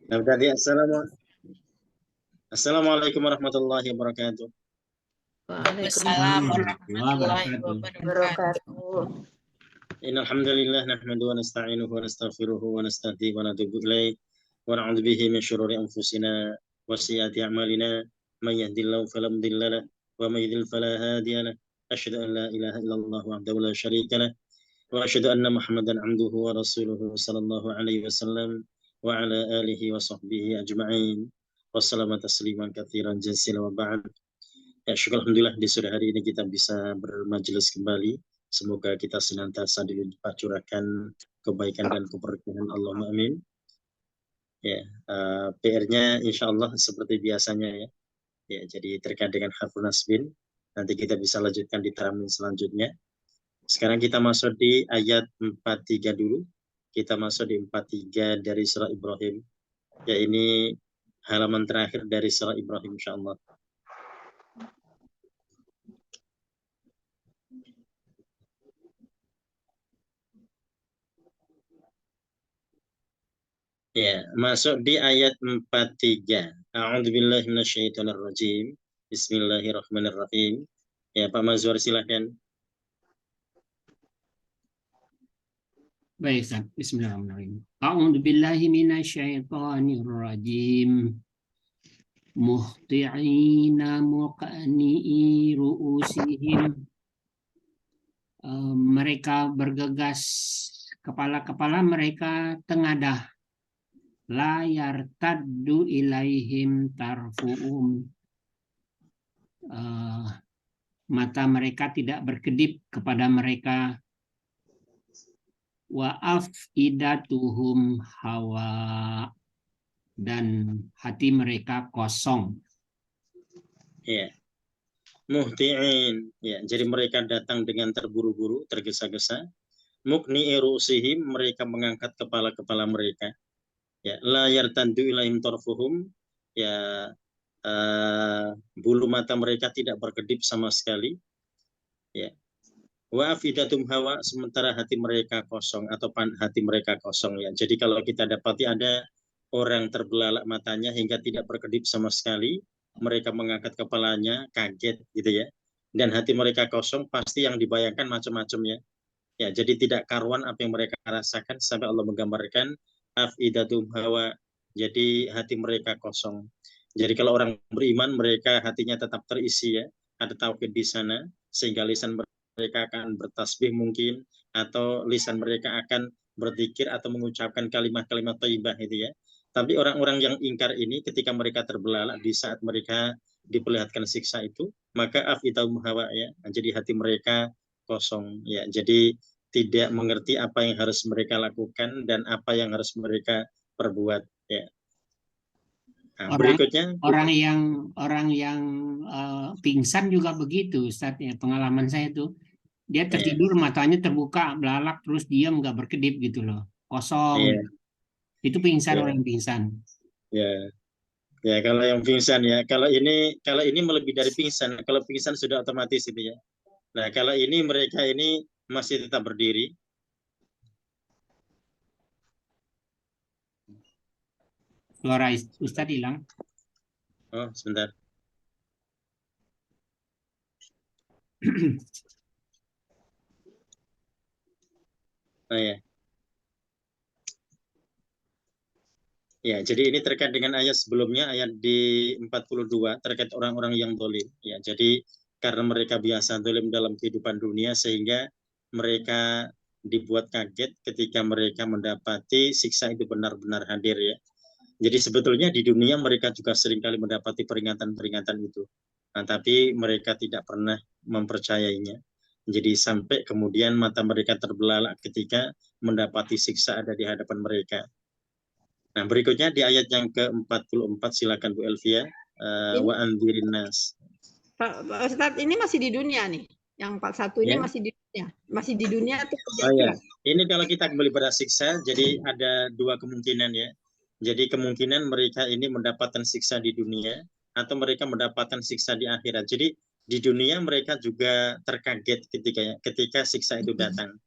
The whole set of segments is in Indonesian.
Nah, tadi Assalamualaikum warahmatullahi wabarakatuh. Waalaikumsalam warahmatullahi wabarakatuh. wabarakatuh. Innal hamdalillah nahmaduhu wa nasta'inuhu wa nastaghfiruhu wa nastahdihi wa natubu ilaih wa na'udzu bihi min shururi anfusina wa sayyiati a'malina may yahdihillahu fala mudilla lahu wa may yudlil fala hadiya lahu. Asyhadu an la ilaha illallah wahdahu la syarika lahu wa asyhadu anna Muhammadan 'abduhu wa rasuluhu sallallahu alaihi wasallam wa ala alihi wa sahbihi ajma'in. Wassalamu tasliman katsiran jazilan wa ba'd. Ya, syukur alhamdulillah di sore hari ini kita bisa bermajelis kembali. Semoga kita senantiasa dilipat curahkan kebaikan dan keberkahan, Allahumma amin. Ya, PR-nya insya Allah seperti biasanya ya. Ya, jadi terkait dengan harful nasbin, nanti kita bisa lanjutkan di teramin selanjutnya. Sekarang kita masuk di ayat 43 dulu. Kita masuk di 43 dari surah Ibrahim. Ya, ini halaman terakhir dari surah Ibrahim insya Allah. Ya, masuk di ayat 43. A'udzubillahi minasyaitonirrajim. Bismillahirrahmanirrahim. Ya, Pak Mazwar silakan. Baik, Ustaz. Bismillahirrahmanirrahim. A'udzubillahi minasyaitonirrajim. Muhti'ina muqani'i ru'usihim. Mereka bergegas, kepala-kepala mereka tengadah. La yartaddu ilaihim tarfu'um. Mata mereka tidak berkedip kepada mereka. Wa afidatuhum hawa, dan hati mereka kosong. Ya. Muhti'in. Ya, jadi mereka datang dengan terburu-buru, tergesa-gesa. Mukni'i ru'usihim, mereka mengangkat kepala-kepala mereka. Ya, la yartaddu ilaihim tarfuhum. Ya, bulu mata mereka tidak berkedip sama sekali. Ya. Wa afidatum hawa, sementara hati mereka kosong atau hati mereka kosong ya. Jadi kalau kita dapati ada orang terbelalak matanya hingga tidak berkedip sama sekali, mereka mengangkat kepalanya kaget gitu ya. Dan hati mereka kosong, pasti yang dibayangkan macam-macam ya. Ya, jadi tidak karuan apa yang mereka rasakan sampai Allah menggambarkan afidatum hawa. Jadi hati mereka kosong. Jadi kalau orang beriman, mereka hatinya tetap terisi ya, ada tauhid di sana, sehingga lisan mereka akan bertasbih mungkin, atau lisan mereka akan berzikir atau mengucapkan kalimat-kalimat thayyibah itu ya. Tapi orang-orang yang ingkar ini ketika mereka terbelalak di saat mereka diperlihatkan siksa itu, maka afidahum hawa ya. Jadi hati mereka kosong ya. Jadi tidak mengerti apa yang harus mereka lakukan dan apa yang harus mereka perbuat ya. Nah, berikutnya orang yang pingsan juga begitu, Ustaz ya. Pengalaman saya tuh, dia tertidur matanya terbuka, belalak terus diam, nggak berkedip gitu loh, kosong. Itu pingsan, orang pingsan. Ya, ya kalau yang pingsan ya. Kalau ini melebihi dari pingsan. Kalau pingsan sudah otomatis itu ya. Nah, kalau ini mereka ini masih tetap berdiri. Suara Ustadz hilang. Oh, sebentar. Oh ya. Ya, jadi ini terkait dengan ayat sebelumnya, ayat di 42 terkait orang-orang yang dolim. Ya, jadi karena mereka biasa dolim dalam kehidupan dunia sehingga mereka dibuat kaget ketika mereka mendapati siksa itu benar-benar hadir ya. Jadi sebetulnya di dunia mereka juga seringkali mendapati peringatan-peringatan itu. Nah, tapi mereka tidak pernah mempercayainya. Jadi sampai kemudian mata mereka terbelalak ketika mendapati siksa ada di hadapan mereka. Nah, berikutnya di ayat yang ke-44, silakan Bu Elvia. Wa andzirin nas. Pak Ustadz, ini masih di dunia nih. Yang 41 ini masih di dunia. Masih di dunia atau Oh ya, ini kalau kita kembali pada siksa, jadi ada dua kemungkinan ya. Jadi kemungkinan mereka ini mendapatkan siksa di dunia atau mereka mendapatkan siksa di akhirat. Jadi di dunia mereka juga terkaget ketika siksa itu datang.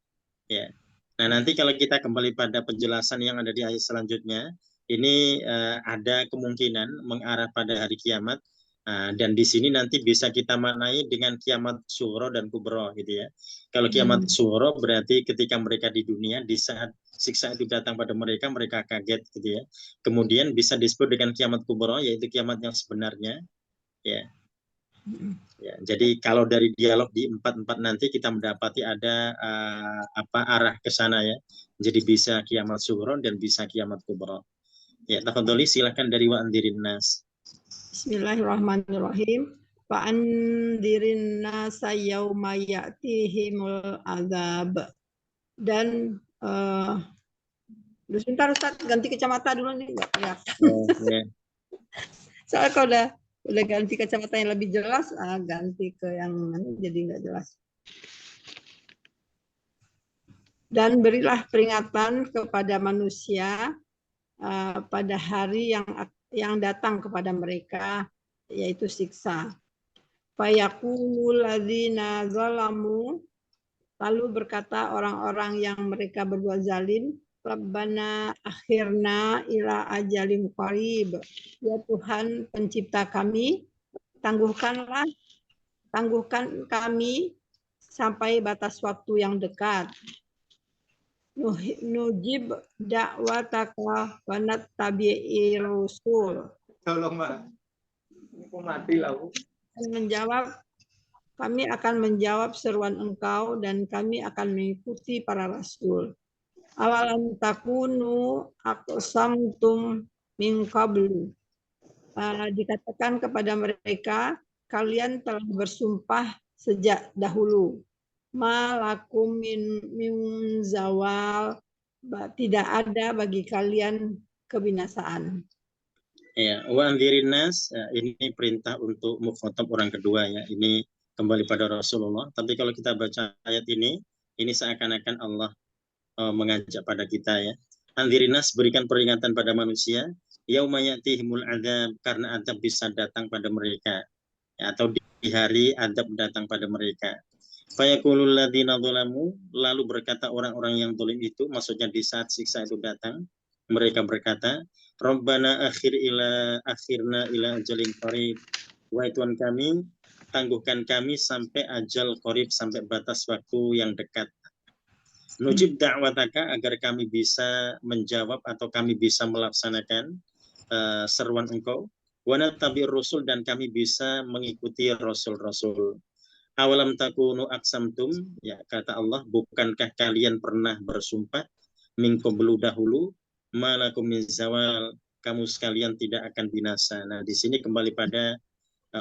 Ya. Nah, nanti kalau kita kembali pada penjelasan yang ada di ayat selanjutnya, ini ada kemungkinan mengarah pada hari kiamat. Dan di sini nanti bisa kita maknai dengan kiamat sughra dan kubra gitu ya. Kalau kiamat sughra berarti ketika mereka di dunia, di saat siksa itu datang pada mereka, mereka kaget gitu ya. Kemudian bisa disebut dengan kiamat kubra, yaitu kiamat yang sebenarnya. Ya. Ya, jadi kalau dari dialog di 44 nanti kita mendapati ada arah ke sana ya. Jadi bisa kiamat sughra dan bisa kiamat kubra. Ya, tafadholi silakan dari wa andirin nas. Bismillahirrahmanirrahim. Fa'andirin nasa yauma ya'tihimul azab. Dan sebentar Ustaz, ganti kacamata dulu nih, Mbak. Ya. Ya. Soalnya kalau udah ganti kacamata yang lebih jelas, ganti ke yang jadi nggak jelas. Dan berilah peringatan kepada manusia pada hari yang datang kepada mereka, yaitu siksa. Fayaqulul ladzina zalamu, lalu berkata orang-orang yang mereka berbuat zalim, Rabbana akhirna ila ajalim qarib. Ya Tuhan pencipta kami, tangguhkan kami sampai batas waktu yang dekat. Nujib da'wataka wa nattabi'i rusul. Tolong Mbak, aku mati lah. Kami akan menjawab seruan engkau dan kami akan mengikuti para rasul. Awalam takunu aqsamtum min qablu. Dikatakan kepada mereka, kalian telah bersumpah sejak dahulu. Malakum min zawal, tidak ada bagi kalian kebinasaan. Ya, wa andzirin nas, ini perintah untuk mukhatab orang kedua ya. Ini kembali pada Rasulullah. Tapi kalau kita baca ayat ini seakan-akan Allah mengajak pada kita ya. Andzirin nas, berikan peringatan pada manusia, yauma ya'tihimul adzab, karena azab bisa datang pada mereka. Ya, atau di hari azab datang pada mereka. Fayaqulul ladzina dzalamu, lalu berkata orang-orang yang zalim itu, maksudnya di saat siksa itu datang, mereka berkata, Rabbana akhirna ila ajalin qarib. Wahai Tuhan kami, tangguhkan kami sampai ajal qarib, sampai batas waktu yang dekat. Nujib da'wataka, agar kami bisa menjawab atau kami bisa melaksanakan seruan engkau. Wa nattabi'ir rusul, dan kami bisa mengikuti rasul-rasul. Awalam takunu aqsamtum, ya kata Allah, bukankah kalian pernah bersumpah min qablu dahulu, malakum min zawal, kamu sekalian tidak akan binasa. Nah, di sini kembali pada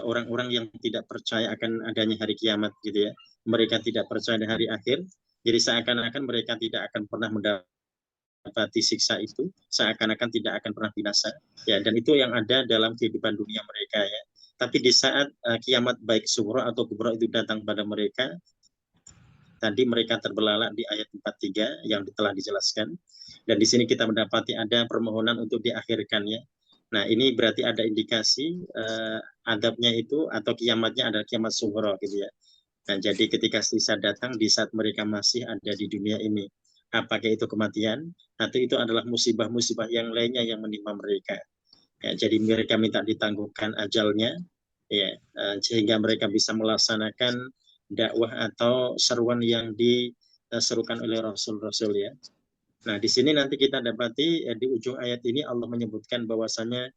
orang-orang yang tidak percaya akan adanya hari kiamat gitu ya. Mereka tidak percaya di hari akhir. Jadi seakan-akan mereka tidak akan pernah mendapati siksa itu, seakan-akan tidak akan pernah binasa. Ya, dan itu yang ada dalam kehidupan dunia mereka ya. Tapi di saat kiamat baik sughra atau kubra itu datang pada mereka, tadi mereka terbelalak di ayat 43 yang telah dijelaskan. Dan di sini kita mendapati ada permohonan untuk diakhirkan ya. Nah, ini berarti ada indikasi adabnya itu atau kiamatnya adalah kiamat sughra gitu ya. Nah, jadi ketika siksa datang di saat mereka masih ada di dunia ini, apakah itu kematian atau itu adalah musibah-musibah yang lainnya yang menimpa mereka. Ya, jadi mereka minta ditangguhkan ajalnya, ya, sehingga mereka bisa melaksanakan dakwah atau seruan yang diserukan oleh Rasul-Rasul ya. Nah, di sini nanti kita dapati di ujung ayat ini Allah menyebutkan bahwasanya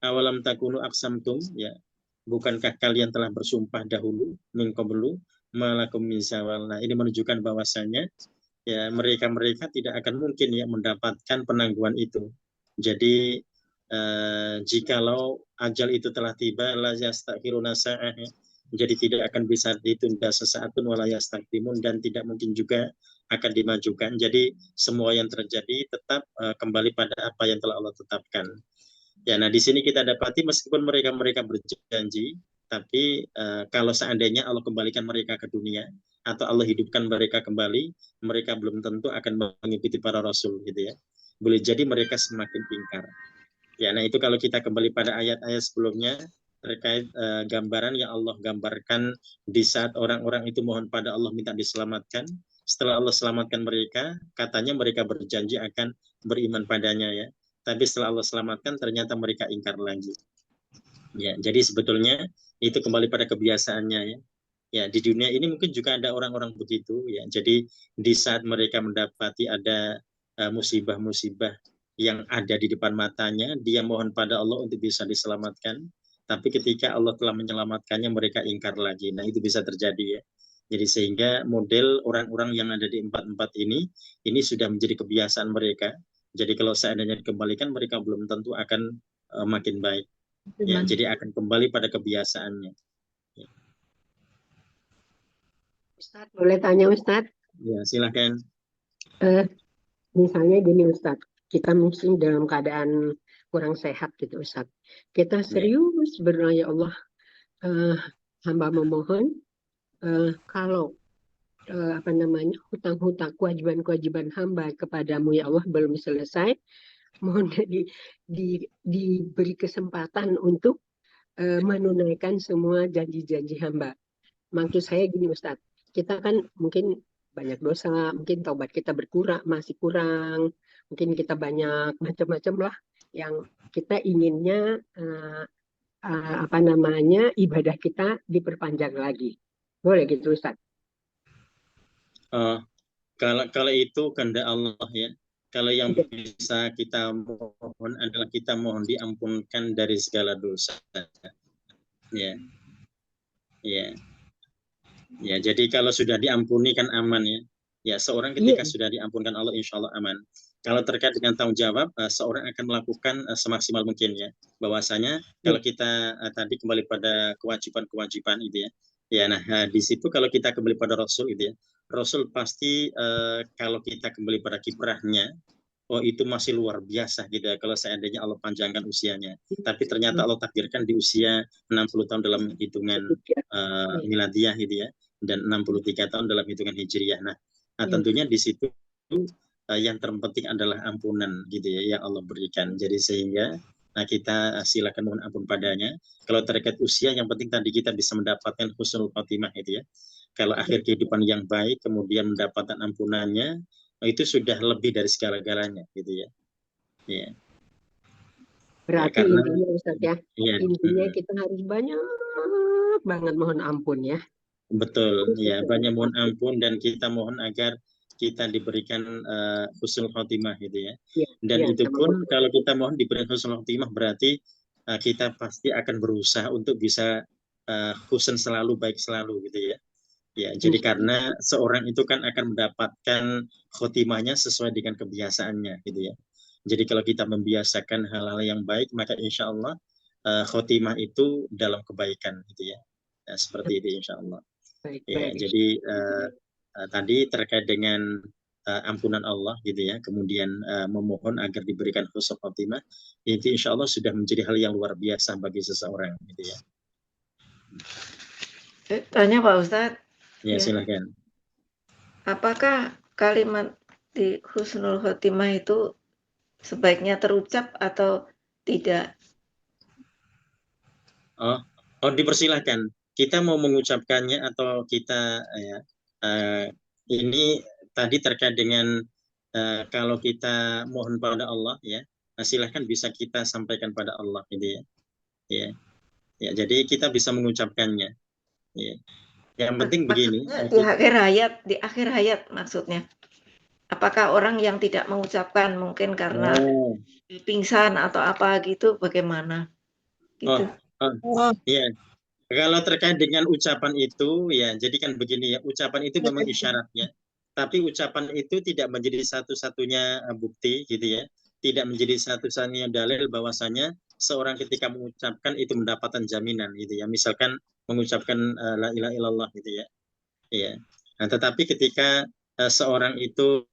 awalam takunu aqsamtum, ya, bukankah kalian telah bersumpah dahulu min qablu malakum min zawal. Nah, ini menunjukkan bahwasanya ya mereka tidak akan mungkin ya mendapatkan penangguhan itu. Jadi jikalau ajal itu telah tiba, la yastakhiruna sa'ah, jadi tidak akan bisa ditunda sesaat pun, wala yastaqdimun, dan tidak mungkin juga akan dimajukan. Jadi semua yang terjadi tetap kembali pada apa yang telah Allah tetapkan. Ya, nah di sini kita dapati meskipun mereka berjanji, tapi kalau seandainya Allah kembalikan mereka ke dunia atau Allah hidupkan mereka kembali, mereka belum tentu akan mengikuti para rasul gitu ya. Boleh jadi mereka semakin ingkar. Ya, nah itu kalau kita kembali pada ayat-ayat sebelumnya terkait gambaran yang Allah gambarkan di saat orang-orang itu mohon pada Allah minta diselamatkan. Setelah Allah selamatkan mereka, katanya mereka berjanji akan beriman padanya ya. tapi setelah Allah selamatkan ternyata mereka ingkar lagi. Ya, jadi sebetulnya itu kembali pada kebiasaannya ya. Ya, di dunia ini mungkin juga ada orang-orang begitu ya. Jadi di saat mereka mendapati ada musibah-musibah yang ada di depan matanya, dia mohon pada Allah untuk bisa diselamatkan. Tapi ketika Allah telah menyelamatkannya, mereka ingkar lagi. Nah, itu bisa terjadi ya. Jadi sehingga model orang-orang yang ada di empat-empat ini sudah menjadi kebiasaan mereka. Jadi kalau seandainya dikembalikan, mereka belum tentu akan makin baik. Ya, jadi akan kembali pada kebiasaannya. Ustadz, boleh tanya Ustadz? Ya, silakan. Misalnya gini Ustadz, kita mungkin dalam keadaan kurang sehat gitu Ustadz. Kita serius berdoa, ya Allah, hamba memohon kalau hutang-hutang, kewajiban-kewajiban hamba kepadamu ya Allah belum selesai, mohon diberi kesempatan untuk menunaikan semua janji-janji hamba. Maksud saya gini Ustadz, kita kan mungkin banyak dosa, mungkin taubat kita masih kurang, mungkin kita banyak macam-macam lah yang kita inginnya ibadah kita diperpanjang lagi. Boleh gitu Ustadz? Kalau itu kehendak Allah ya. Kalau yang bisa kita mohon adalah kita mohon diampunkan dari segala dosa. Ya. Ya. Ya, jadi kalau sudah diampuni kan aman ya. Ya, seorang ketika sudah diampunkan Allah insya Allah aman. Kalau terkait dengan tanggung jawab, seorang akan melakukan semaksimal mungkin ya. Bahwasanya kalau kita tadi kembali pada kewajiban-kewajiban itu ya. Ya, nah di situ kalau kita kembali pada Rasul itu ya. Rasul pasti kalau kita kembali pada kiprahnya, oh itu masih luar biasa gitu ya kalau seandainya Allah panjangkan usianya. Tapi ternyata Allah takdirkan di usia 60 tahun dalam hitungan miladiah gitu ya, dan 63 tahun dalam hitungan hijriyah. Nah, tentunya di situ yang terpenting adalah ampunan gitu ya yang Allah berikan. Jadi sehingga kita silakan mohon ampun padanya. Kalau terkait usia yang penting tadi kita bisa mendapatkan husnul khotimah itu ya. Kalau akhir kehidupan yang baik kemudian mendapatkan ampunannya, itu sudah lebih dari segala-galanya gitu ya. Ya. Berarti ya, intinya Ustadz ya, intinya kita harus banyak banget mohon ampun ya. Betul, ya banyak mohon ampun dan kita mohon agar kita diberikan husnul khotimah gitu ya. Dan itu pun kalau kita mohon diberikan husnul khotimah berarti kita pasti akan berusaha untuk bisa husn selalu, baik selalu gitu ya. Ya, jadi karena seorang itu kan akan mendapatkan khotimahnya sesuai dengan kebiasaannya gitu ya. Jadi kalau kita membiasakan hal-hal yang baik, maka insya Allah khotimah itu dalam kebaikan gitu ya. Nah, seperti itu insya Allah. Ya, jadi tadi terkait dengan ampunan Allah gitu ya, kemudian memohon agar diberikan husnul khotimah, itu insya Allah sudah menjadi hal yang luar biasa bagi seseorang gitu ya. Tanya Pak Ustadz. Ya, silakan. Apakah kalimat di husnul khotimah itu sebaiknya terucap atau tidak? Oh, dipersilahkan. Kita mau mengucapkannya atau kita ini tadi terkait dengan kalau kita mohon pada Allah ya, silahkan bisa kita sampaikan pada Allah gitu ya. Ya, jadi kita bisa mengucapkannya. Ya. Yang penting begini. Di akhir hayat maksudnya. Apakah orang yang tidak mengucapkan mungkin karena pingsan atau apa gitu, bagaimana? Gitu. Iya. Kalau terkait dengan ucapan itu, ya, jadi kan begini ya, ucapan itu memang isyaratnya. Tapi ucapan itu tidak menjadi satu-satunya bukti, gitu ya. Tidak menjadi satu-satunya dalil bahwasanya seorang ketika mengucapkan itu mendapatkan jaminan, gitu ya. Misalkan mengucapkan la ilaha illallah, gitu ya. Iya. Nah, tetapi ketika seorang itu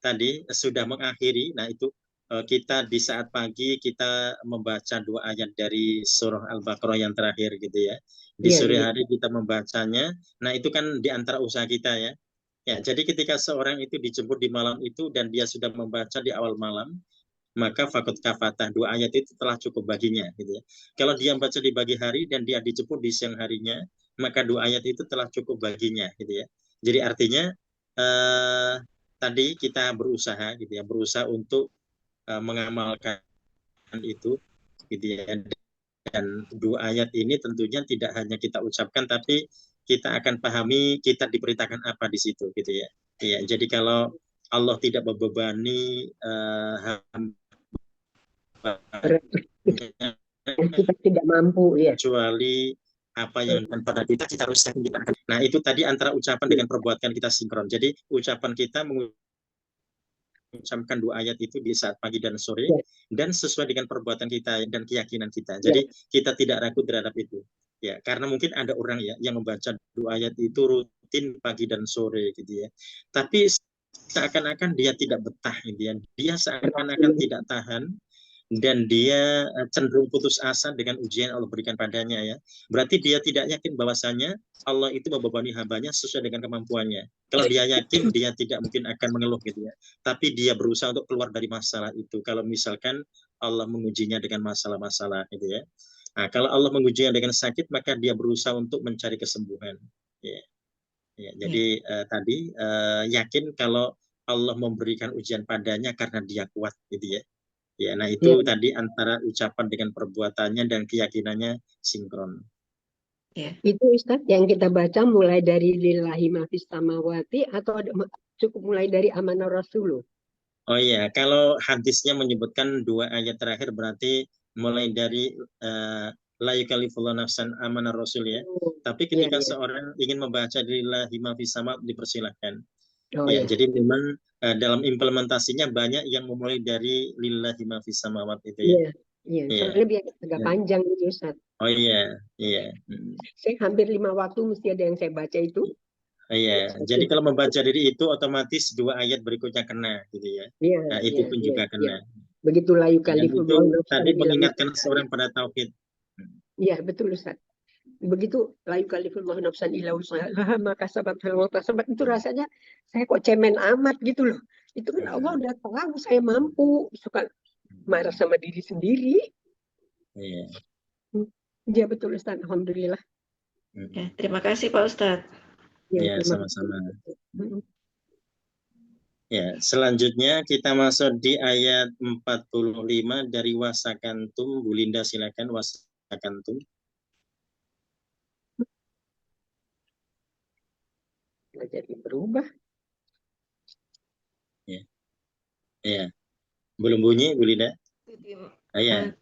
tadi sudah mengakhiri, nah itu kita di saat pagi kita membaca 2 ayat dari surah Al-Baqarah yang terakhir gitu ya. Di sore hari kita membacanya. Nah, itu kan di antara usaha kita ya. Ya, jadi ketika seorang itu dijemput di malam itu dan dia sudah membaca di awal malam, maka fakut kafatah 2 ayat itu telah cukup baginya gitu ya. Kalau dia membaca di pagi hari dan dia dijemput di siang harinya, maka 2 ayat itu telah cukup baginya gitu ya. Jadi artinya tadi kita berusaha gitu ya, berusaha untuk mengamalkan itu, gitu ya. Dan 2 ayat ini tentunya tidak hanya kita ucapkan, tapi kita akan pahami kita diperintahkan apa di situ, gitu ya. Ya, jadi kalau Allah tidak membebani kita tidak mampu ya. kecuali apa yang pada kita harus kita. Nah, itu tadi antara ucapan dengan perbuatan kita sinkron. Jadi ucapan kita mengucapkan 2 ayat itu di saat pagi dan sore, dan sesuai dengan perbuatan kita dan keyakinan kita. Jadi kita tidak ragu terhadap itu. Ya, karena mungkin ada orang ya yang membaca 2 ayat itu rutin pagi dan sore, gitu ya. Tapi seakan-akan dia tidak betah, gitu ya. Dia seakan-akan tidak tahan, dan dia cenderung putus asa dengan ujian Allah berikan padanya, ya. Berarti dia tidak yakin bahwasanya Allah itu membebani hambanya sesuai dengan kemampuannya. Kalau dia yakin, dia tidak mungkin akan mengeluh, gitu ya. Tapi dia berusaha untuk keluar dari masalah itu. Kalau misalkan Allah mengujinya dengan masalah-masalah, gitu ya. Nah, kalau Allah mengujinya dengan sakit, maka dia berusaha untuk mencari kesembuhan. Ya. Ya, jadi tadi yakin kalau Allah memberikan ujian padanya karena dia kuat, gitu ya. Ya, nah itu tadi antara ucapan dengan perbuatannya dan keyakinannya sinkron. Itu Ustadz yang kita baca mulai dari lillahi mafis samawati atau cukup mulai dari amanah rasul? Oh iya, kalau hadisnya menyebutkan 2 ayat terakhir berarti mulai dari la yukallifullahu nafsan amanah rasul, ya. Tapi ketika seorang ingin membaca lillahi mafis samawati dipersilahkan. Jadi memang dalam implementasinya banyak yang memulai dari lillahi ma fis samawati itu, ya. Soalnya biar agak panjang gitu Ustaz. Oh iya. Saya hampir 5 waktu mesti ada yang saya baca itu. Iya, jadi kalau membaca dari itu otomatis 2 ayat berikutnya kena, gitu ya. Nah, itu pun juga kena. Begitulah yukallifullahu nafsan tadi mengingatkan seorang pada tauhid. Iya, betul Ustaz. Begitu la yukallifullahu nafsan illa wus'aha maka sabat itu rasanya saya kok cemen amat gitu loh. Itu kan Allah udah tahu saya mampu, suka marah sama diri sendiri. Iya. Iya betul Ustaz, alhamdulillah. Ya, terima kasih Pak Ustadz. Ya, sama-sama. Ya, selanjutnya kita masuk di ayat 45 dari Wasakantum. Bu Linda silakan, Wasakantum. Jadi berubah. Ya. Belum bunyi, Bu Linda? Ya.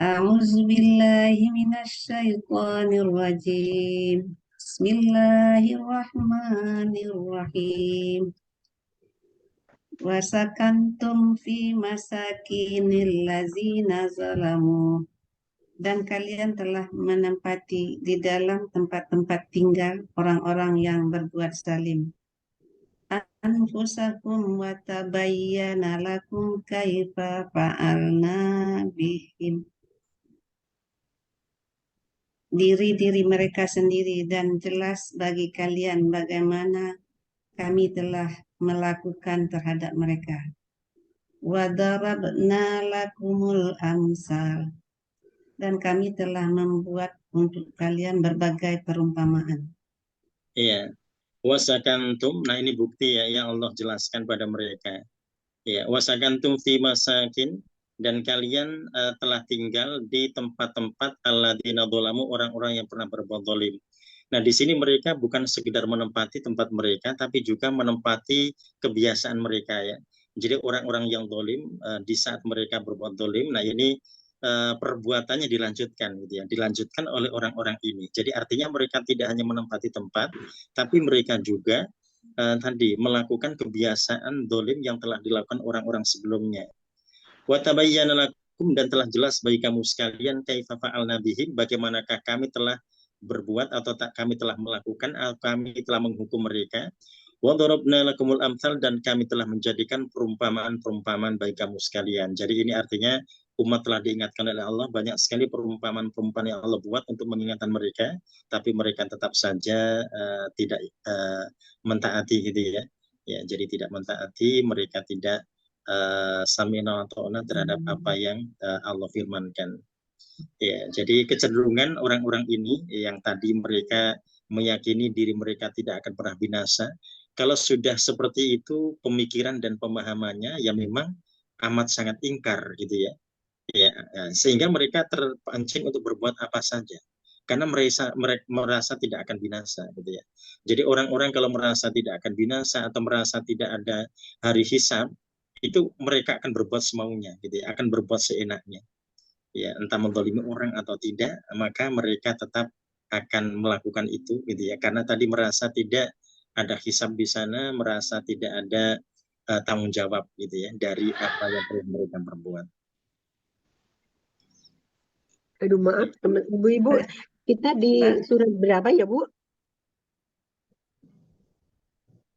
A'udzubillahi minasyaitonirrajim. Bismillahirrahmanirrahim. Wasakantum fi masakinil lazina zalamu. Dan kalian telah menempati di dalam tempat-tempat tinggal orang-orang yang berbuat zalim. Anfusakum wa tabayyana lakum kaifa fa'alna bihim. Diri-diri mereka sendiri dan jelas bagi kalian bagaimana kami telah melakukan terhadap mereka. Wa darabna lakumul amsal. Dan kami telah membuat untuk kalian berbagai perumpamaan. Iya. Wasakantum, nah ini bukti ya yang Allah jelaskan pada mereka. Ya, wasakantum fi masakin, dan kalian telah tinggal di tempat-tempat alladzina dzalamu, orang-orang yang pernah berbuat zalim. Nah, di sini mereka bukan sekedar menempati tempat mereka, tapi juga menempati kebiasaan mereka, ya. Jadi orang-orang yang zalim di saat mereka berbuat zalim, nah ini perbuatannya dilanjutkan, gitu ya, dilanjutkan oleh orang-orang ini. Jadi artinya mereka tidak hanya menempati tempat, tapi mereka juga tadi melakukan kebiasaan zalim yang telah dilakukan orang-orang sebelumnya. Wa tabayyana lakum, dan telah jelas bagi kamu sekalian kaifa fa'alna bihim, bagaimanakah kami telah berbuat atau kami telah melakukan atau kami telah menghukum mereka. Wa darabna lakumul amsal, dan kami telah menjadikan perumpamaan-perumpamaan bagi kamu sekalian. Jadi ini artinya umat telah diingatkan oleh Allah, banyak sekali perumpamaan-perumpamaan yang Allah buat untuk mengingatkan mereka, tapi mereka tetap saja tidak mentaati, gitu ya. Ya, jadi tidak mentaati, mereka tidak sami'na wa ta'na terhadap apa yang Allah firmankan. Ya, jadi kecenderungan orang-orang ini yang tadi mereka meyakini diri mereka tidak akan pernah binasa, kalau sudah seperti itu pemikiran dan pemahamannya, ya memang amat sangat ingkar gitu ya. Ya, sehingga mereka terpancing untuk berbuat apa saja karena merasa tidak akan binasa gitu ya. Jadi orang-orang kalau merasa tidak akan binasa atau merasa tidak ada hari hisab, itu mereka akan berbuat semaunya gitu ya, akan berbuat seenaknya. Ya, entah menzalimi orang atau tidak, maka mereka tetap akan melakukan itu gitu ya, karena tadi merasa tidak ada hisab di sana, merasa tidak ada tanggung jawab gitu ya dari apa yang telah mereka perbuat. Aduh maaf teman ibu-ibu, kita di surat berapa ya Bu?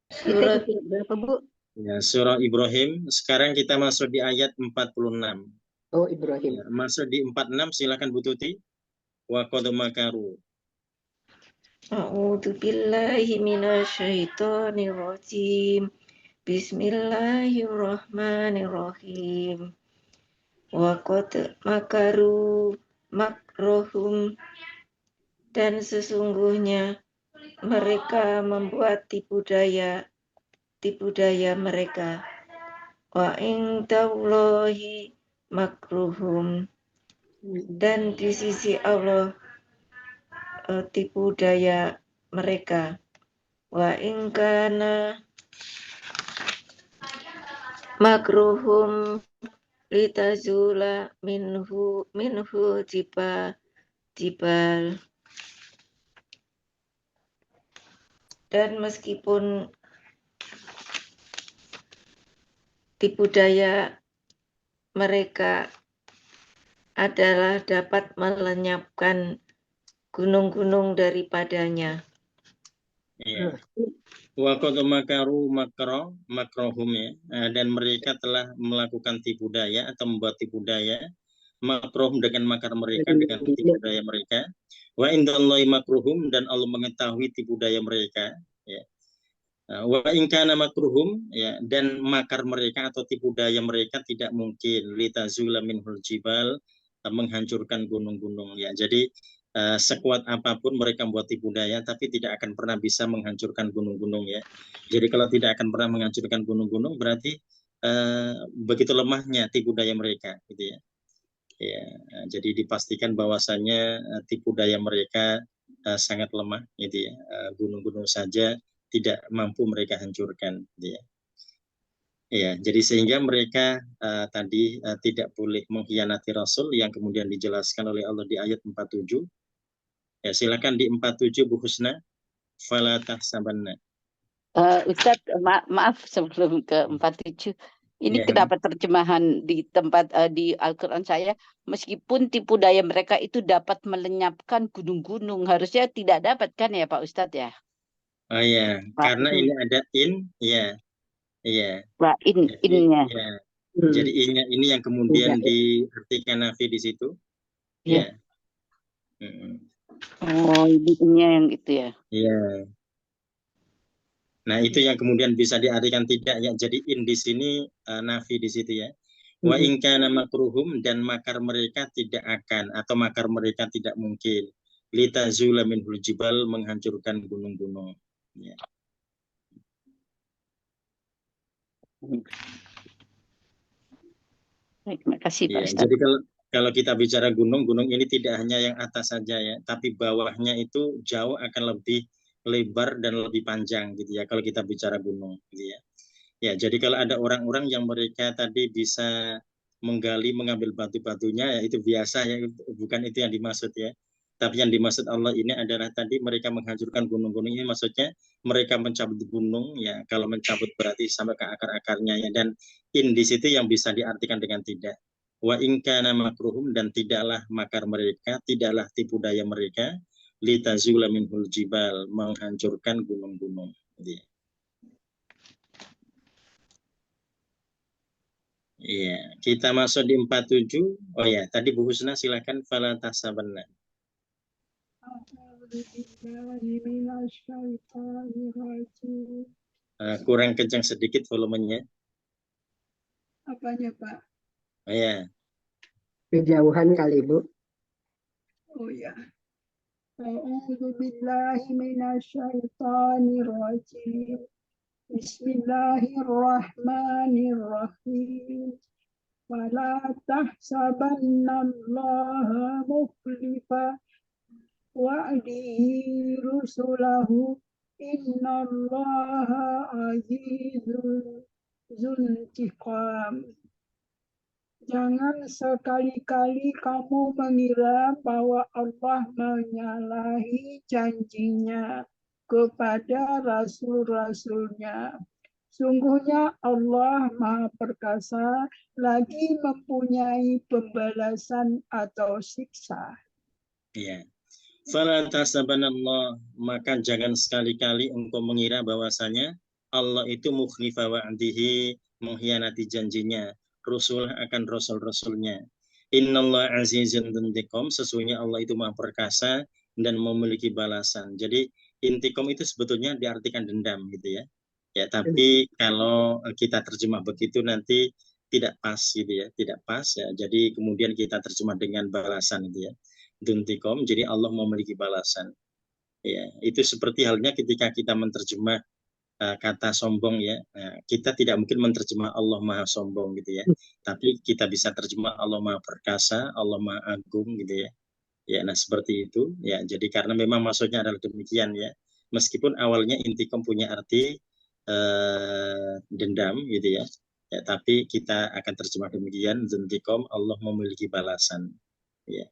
Kita di Surat surat berapa Bu? Ya, surah Ibrahim. Sekarang kita masuk di ayat 46. Oh Ibrahim. Ya, masuk di 46, silakan Bu Tuti. Wa qad makaru. A'udzu billahi minasyaitonir rajim. Bismillahirrahmanirrahim. Wa qad makaru makrohum, dan sesungguhnya mereka membuat tipu daya mereka. Wa indallahi makruhum, dan di sisi Allah tipu daya mereka. Wa in kana makruhum litazula minhu jibal, dan meskipun tipu daya mereka adalah dapat melenyapkan gunung-gunung daripadanya. Ya. Wa qad makaru makrohum ya. Dan mereka telah melakukan tipu daya atau membuat tipu daya makrohum dengan makar mereka, dengan tipu daya mereka. Wa indallahi makruhum, dan Allah mengetahui tipu daya mereka ya. Wa in kana makruhum ya, dan makar mereka atau tipu daya mereka tidak mungkin litazula minhul jibal, menghancurkan gunung-gunung ya. Jadi sekuat apapun mereka membuat tipu daya, tapi tidak akan pernah bisa menghancurkan gunung-gunung ya. Jadi kalau tidak akan pernah menghancurkan gunung-gunung, berarti begitu lemahnya tipu daya mereka gitu ya. Ya, jadi dipastikan bahwasanya tipu daya mereka sangat lemah gitu ya. Gunung-gunung saja tidak mampu mereka hancurkan gitu ya. Ya, jadi sehingga mereka tadi tidak boleh mengkhianati Rasul yang kemudian dijelaskan oleh Allah di ayat 47. Ya, silakan di 47 Bu Husna. Fala tahsabanna. Ustadz, maaf sebelum ke 47. Ini Ya. kenapa terjemahan di tempat di Al-Quran saya, meskipun tipu daya mereka itu dapat melenyapkan gunung-gunung, harusnya tidak dapat kan ya Pak Ustadz ya? Oh ya, karena ini ada in, ya, ya. Wah, innya. Ya. Jadi innya ini yang kemudian diartikan nafi di situ. Ya. Oh, innya yang itu ya. Ya. Nah, itu yang kemudian bisa diartikan tidak ya. Jadi in di sini nafi di situ ya. Wa in kana makruhum, dan makar mereka tidak akan atau makar mereka tidak mungkin litazula minhul jibal, menghancurkan gunung-gunung. Ya. Baik, terima kasih Pak Ya, Ustadz. jadi kalau kita bicara gunung ini tidak hanya yang atas saja ya, tapi bawahnya itu jauh akan lebih lebar dan lebih panjang gitu ya kalau kita bicara gunung gitu ya. Ya, jadi kalau ada orang-orang yang mereka tadi bisa mengambil batu-batunya ya, itu biasa ya, bukan itu yang dimaksud ya. Tapi yang dimaksud Allah ini adalah tadi mereka menghancurkan gunung-gunung, ini maksudnya mereka mencabut gunung ya. Kalau mencabut berarti sampai ke akar-akarnya ya, dan in di situ yang bisa diartikan dengan tidak. Wa in kana makruhum, dan tidaklah makar mereka, tidaklah tipu daya mereka litazula minhul jibal, menghancurkan gunung-gunung. Gitu ya. Iya, kita masuk di 47. Oh ya, tadi Bu Husna silakan fala tahsabanna. Kurang kencang sedikit volumenya. Apanya Pak? Oh ya. Kejauhan kali Bu. Oh ya. A'udzu billahi minasyaitonir rajim. Bismillahirrahmanirrahim. فلا تحسبن الله مخلف وعده رسله إن الله عزيز ذو انتقام. Jangan sekali-kali kamu mengira bahwa Allah menyalahi janjinya kepada rasul-rasulnya. Sungguhnya Allah Maha Perkasa, lagi mempunyai pembalasan atau siksa. Ya. Fala tahsabanallah, maka jangan sekali-kali engkau mengira bahwasanya Allah itu mukhlifa wa'dihi, mengkhianati janjinya, Rasul akan rasul-rasulnya. Innallaha azizun dzuntiqam, sesungguhnya Allah itu Maha Perkasa dan memiliki balasan. Jadi intiqam itu sebetulnya diartikan dendam gitu ya. Ya, tapi kalau kita terjemah begitu nanti tidak pas gitu ya, tidak pas ya. Jadi kemudian kita terjemah dengan balasan gitu ya. Duntikom, jadi Allah memiliki balasan. Ya, itu seperti halnya ketika kita menerjemah kata sombong ya. Kita tidak mungkin menerjemah Allah Maha Sombong gitu ya. Tapi kita bisa terjemah Allah Maha Perkasa, Allah Maha Agung gitu ya. Ya, nah seperti itu ya. Jadi karena memang maksudnya adalah demikian ya. Meskipun awalnya intikom punya arti dendam gitu ya. Ya, tapi kita akan terjemah demikian, duntikom, Allah memiliki balasan. Ya.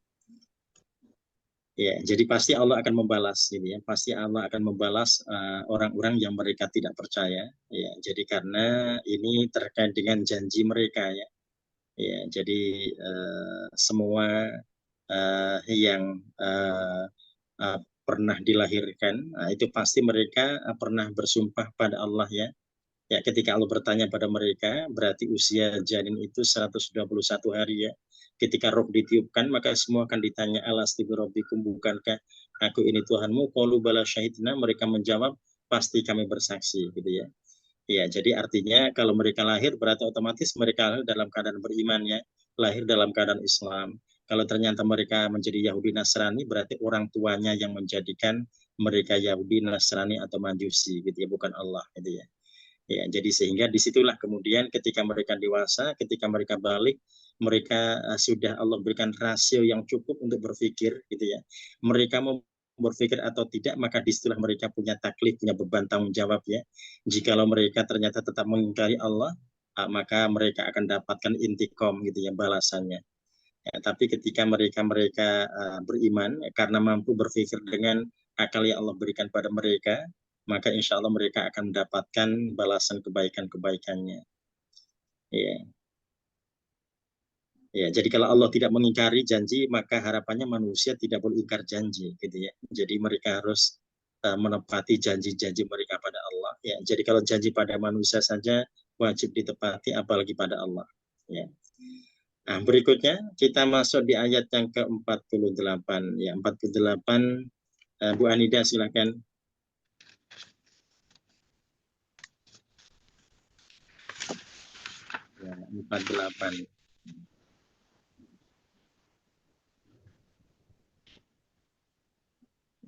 Ya, jadi pasti Allah akan membalas, gitu ya. Pasti Allah akan membalas orang-orang yang mereka tidak percaya. Ya, jadi karena ini terkait dengan janji mereka, ya. Ya, jadi semua yang pernah dilahirkan, itu pasti mereka pernah bersumpah pada Allah, ya. Ya, ketika Allah bertanya pada mereka, berarti usia janin itu 121 hari ya. Ketika roh ditiupkan, maka semua akan ditanya, Alastu birabbikum, bukankah aku ini Tuhanmu? Qalu bala syahidna, mereka menjawab, pasti kami bersaksi, gitu ya. Ya, jadi artinya kalau mereka lahir berarti otomatis mereka lahir dalam keadaan beriman ya, lahir dalam keadaan Islam. Kalau ternyata mereka menjadi Yahudi Nasrani, berarti orang tuanya yang menjadikan mereka Yahudi Nasrani atau Majusi, gitu ya, bukan Allah, gitu ya. Ya, jadi sehingga disitulah kemudian ketika mereka dewasa, ketika mereka balik, mereka sudah Allah berikan rasio yang cukup untuk berpikir, gitu ya. Mereka mau berpikir atau tidak, maka disitulah mereka punya taklif, punya beban tanggung jawab ya. Jikalau mereka ternyata tetap mengingkari Allah, maka mereka akan dapatkan intikom gitu ya, balasannya. Ya, tapi ketika mereka beriman karena mampu berpikir dengan akal yang Allah berikan pada mereka, maka insya Allah mereka akan mendapatkan balasan kebaikan-kebaikannya. Ya. Ya, jadi kalau Allah tidak mengingkari janji, maka harapannya manusia tidak boleh ingkar janji, gitu ya. Jadi mereka harus menepati janji-janji mereka pada Allah. Ya, jadi kalau janji pada manusia saja wajib ditepati, apalagi pada Allah. Ya. Nah, berikutnya kita masuk di ayat yang ke-48. Ya, 48. Bu Anida silakan. Ya, 48.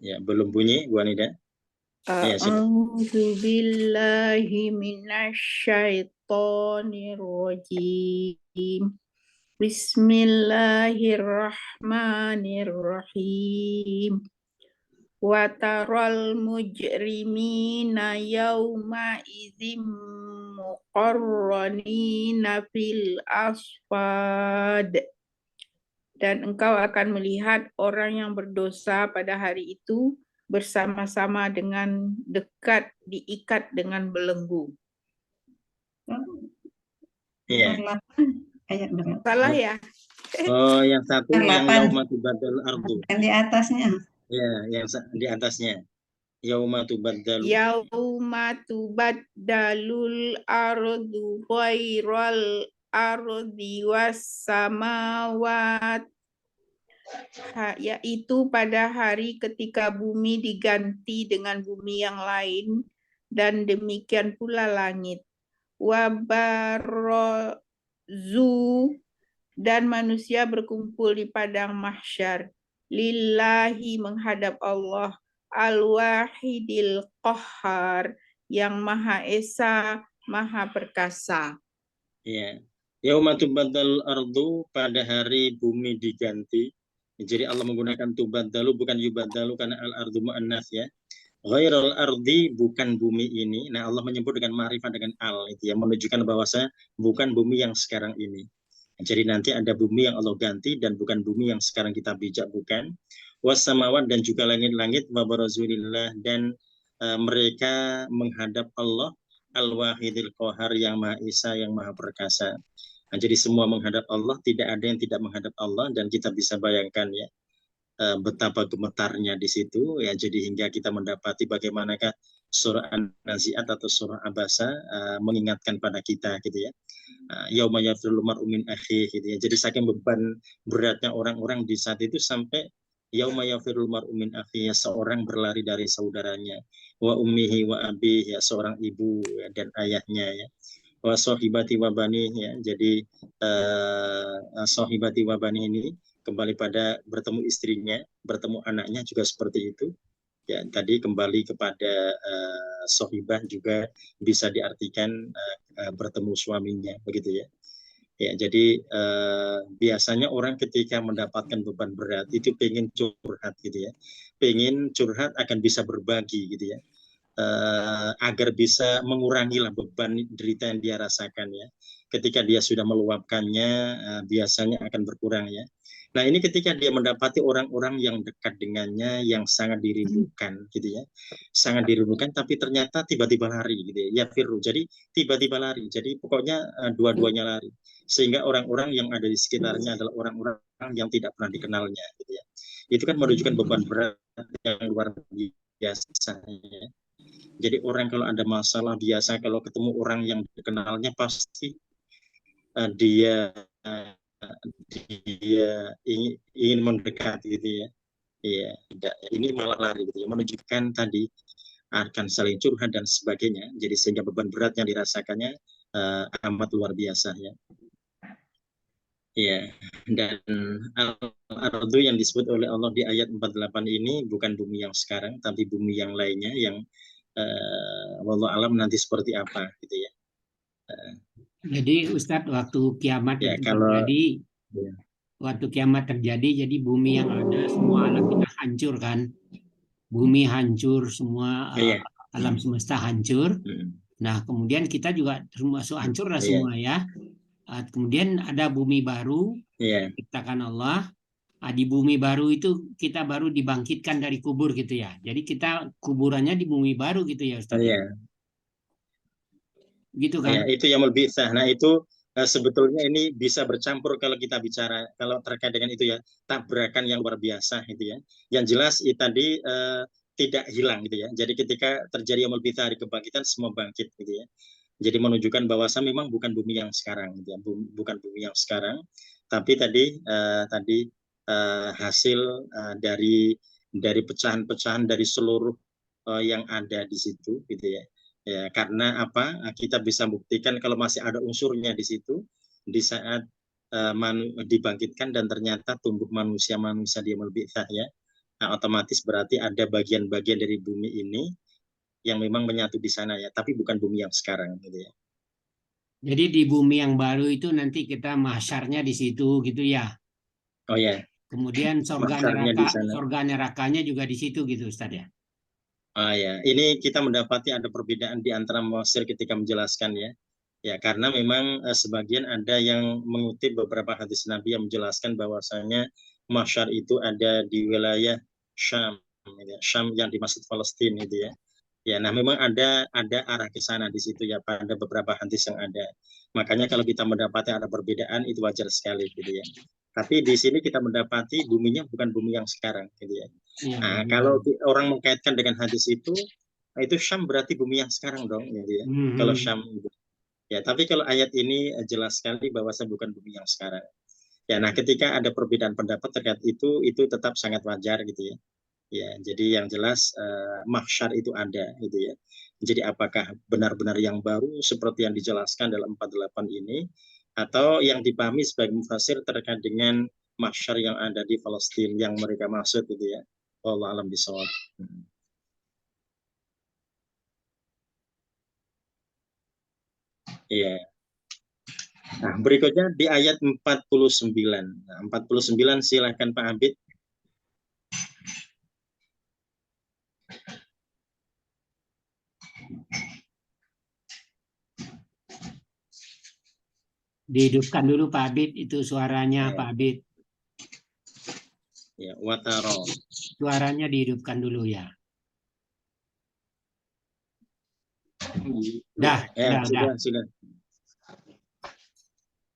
Ya, belum bunyi Bu Anida. A'udzu billahi minasyaitonir rajim. Bismillahirrahmanirrahim. Wa taral mujrimina yauma idzim muqarranina fil asfad. Dan engkau akan melihat orang yang berdosa pada hari itu bersama-sama dengan dekat diikat dengan belenggu. Iya. Ayat berapa? Salah ya? Oh, yang satu yang 8. yauma tubaddal ardu. Yang di atasnya. Ya, yang di atasnya. Yauma tubaddalu. Yauma tubaddalul ardu ghairal ardi was samawat. Yaitu pada hari ketika bumi diganti dengan bumi yang lain, dan demikian pula langit. Wabarozu, dan manusia berkumpul di padang mahsyar. Lillahi, menghadap Allah. Al-Wahidil Qahhar, yang Maha Esa, Maha Perkasa. Ya. Yauma tubaddal ardu, pada hari bumi diganti. Jadi Allah menggunakan tubaddalu bukan yubaddalu karena al-ardu mu'annas ya. Ghairal ardi, bukan bumi ini. Nah, Allah menyebut dengan ma'rifah dengan al itu yang menunjukkan bahwasanya bukan bumi yang sekarang ini. Jadi nanti ada bumi yang Allah ganti dan bukan bumi yang sekarang kita pijak, bukan. Wassamawat, dan juga langit-langit, wa barazulillah, dan mereka menghadap Allah al-wahidil qahar, yang Maha Esa, yang Maha Perkasa. Nah, jadi semua menghadap Allah, tidak ada yang tidak menghadap Allah, dan kita bisa bayangkan ya betapa gemetarnya di situ ya. Jadi hingga kita mendapati bagaimanakah surah An-Nazi'at atau surah Abasa mengingatkan pada kita gitu ya. Yauma yafirul mar'u min akhihi gitu ya. Jadi saking beban beratnya orang-orang di saat itu sampai yauma yafirul mar'u min akhihi, seorang berlari dari saudaranya, wa ummihi wa abihi, ya, seorang ibu ya, dan ayahnya ya, wa sahibati wa bani ya. Jadi sahibati wa bani ini kembali pada bertemu istrinya, bertemu anaknya juga seperti itu. Ya, tadi kembali kepada sohibah juga bisa diartikan bertemu suaminya, begitu ya. Ya, jadi biasanya orang ketika mendapatkan beban berat itu pengen curhat gitu ya, pengen curhat akan bisa berbagi gitu ya, agar bisa mengurangi lah beban derita yang dia rasakan ya. Ketika dia sudah meluapkannya, biasanya akan berkurang ya. Nah, ini ketika dia mendapati orang-orang yang dekat dengannya yang sangat dirindukan gitu ya, sangat dirindukan, tapi ternyata tiba-tiba lari gitu ya, firru, jadi tiba-tiba lari, jadi pokoknya dua-duanya lari, sehingga orang-orang yang ada di sekitarnya adalah orang-orang yang tidak pernah dikenalnya gitu ya. Itu kan menunjukkan beban berat yang luar biasa ya. Jadi orang kalau ada masalah, biasa kalau ketemu orang yang dikenalnya pasti dia ingin mendekat gitu ya. Iya, ini malah lari gitu ya, menunjukkan tadi akan saling curhat dan sebagainya. Jadi sehingga beban berat yang dirasakannya amat luar biasa ya. Iya, dan al-ardu yang disebut oleh Allah di ayat 48 ini bukan bumi yang sekarang, tapi bumi yang lainnya yang wallahu alam nanti seperti apa gitu ya. Jadi Ustadz, waktu kiamat Ya, itu kalau terjadi, ya, waktu kiamat terjadi, jadi bumi yang ada semua alam kita hancur kan, bumi hancur semua, iya. alam semesta hancur. Hmm. Nah, kemudian kita juga termasuk hancur lah Iya. semua ya. Kemudian ada bumi baru Iya. diciptakan Allah. Di bumi baru itu kita baru dibangkitkan dari kubur gitu ya. Jadi kita kuburannya di bumi baru gitu ya Ustadz. Iya. Gitu Ya, kan? itu yang lebih sah. Nah, itu sebetulnya ini bisa bercampur kalau kita bicara kalau terkait dengan itu ya, tabrakan yang luar biasa gitu ya. Yang jelas itu tadi tidak hilang gitu ya. Jadi ketika terjadi yaumul bitsah, hari kebangkitan, semua bangkit gitu ya. Jadi menunjukkan bahwasanya memang bukan bumi yang sekarang gitu ya. Bukan bumi yang sekarang, tapi tadi hasil dari pecahan-pecahan dari seluruh yang ada di situ gitu ya. Ya, karena apa? Kita bisa buktikan kalau masih ada unsurnya di situ di saat dibangkitkan dan ternyata tumbuh manusia-manusia di yaumul bitsah ya. Nah, otomatis berarti ada bagian-bagian dari bumi ini yang memang menyatu di sana ya, tapi bukan bumi yang sekarang gitu ya. Jadi di bumi yang baru itu nanti kita mahsyarnya di situ gitu ya. Oh ya. Kemudian Mahsyarnya di sana. surga nerakanya juga di situ gitu Ustadz ya. Ya, ini kita mendapati ada perbedaan di antara mufassir ketika menjelaskan ya. Ya, karena memang sebagian ada yang mengutip beberapa hadis Nabi yang menjelaskan bahwasanya mahsyar itu ada di wilayah Syam, ya. Syam yang dimaksud Palestina itu ya. Ya, nah memang ada arah ke sana di situ ya pada beberapa hadis yang ada. Makanya kalau kita mendapati ada perbedaan itu wajar sekali gitu ya. Tapi di sini kita mendapati buminya bukan bumi yang sekarang gitu ya. Nah, kalau orang mengkaitkan dengan hadis itu Syam berarti bumi yang sekarang dong gitu ya. Kalau Syam gitu. Ya, tapi kalau ayat ini jelas sekali bahwa bukan bumi yang sekarang. Ya, nah ketika ada perbedaan pendapat terkait itu tetap sangat wajar gitu ya. Ya, jadi yang jelas mahsyar itu ada gitu ya. Jadi apakah benar-benar yang baru seperti yang dijelaskan dalam 48 ini atau yang dipahami sebagai mufassir terkait dengan mahsyar yang ada di Palestina yang mereka maksud gitu ya. Wallahu a'lam bishawab. Iya. Nah, berikutnya di ayat 49. Nah, 49 silakan Pak Abid. Dihidupkan dulu Pak Abid, itu suaranya Pak Abid. Ya, wataro. Suaranya dihidupkan dulu ya. Dah, Ya, dah. sudah.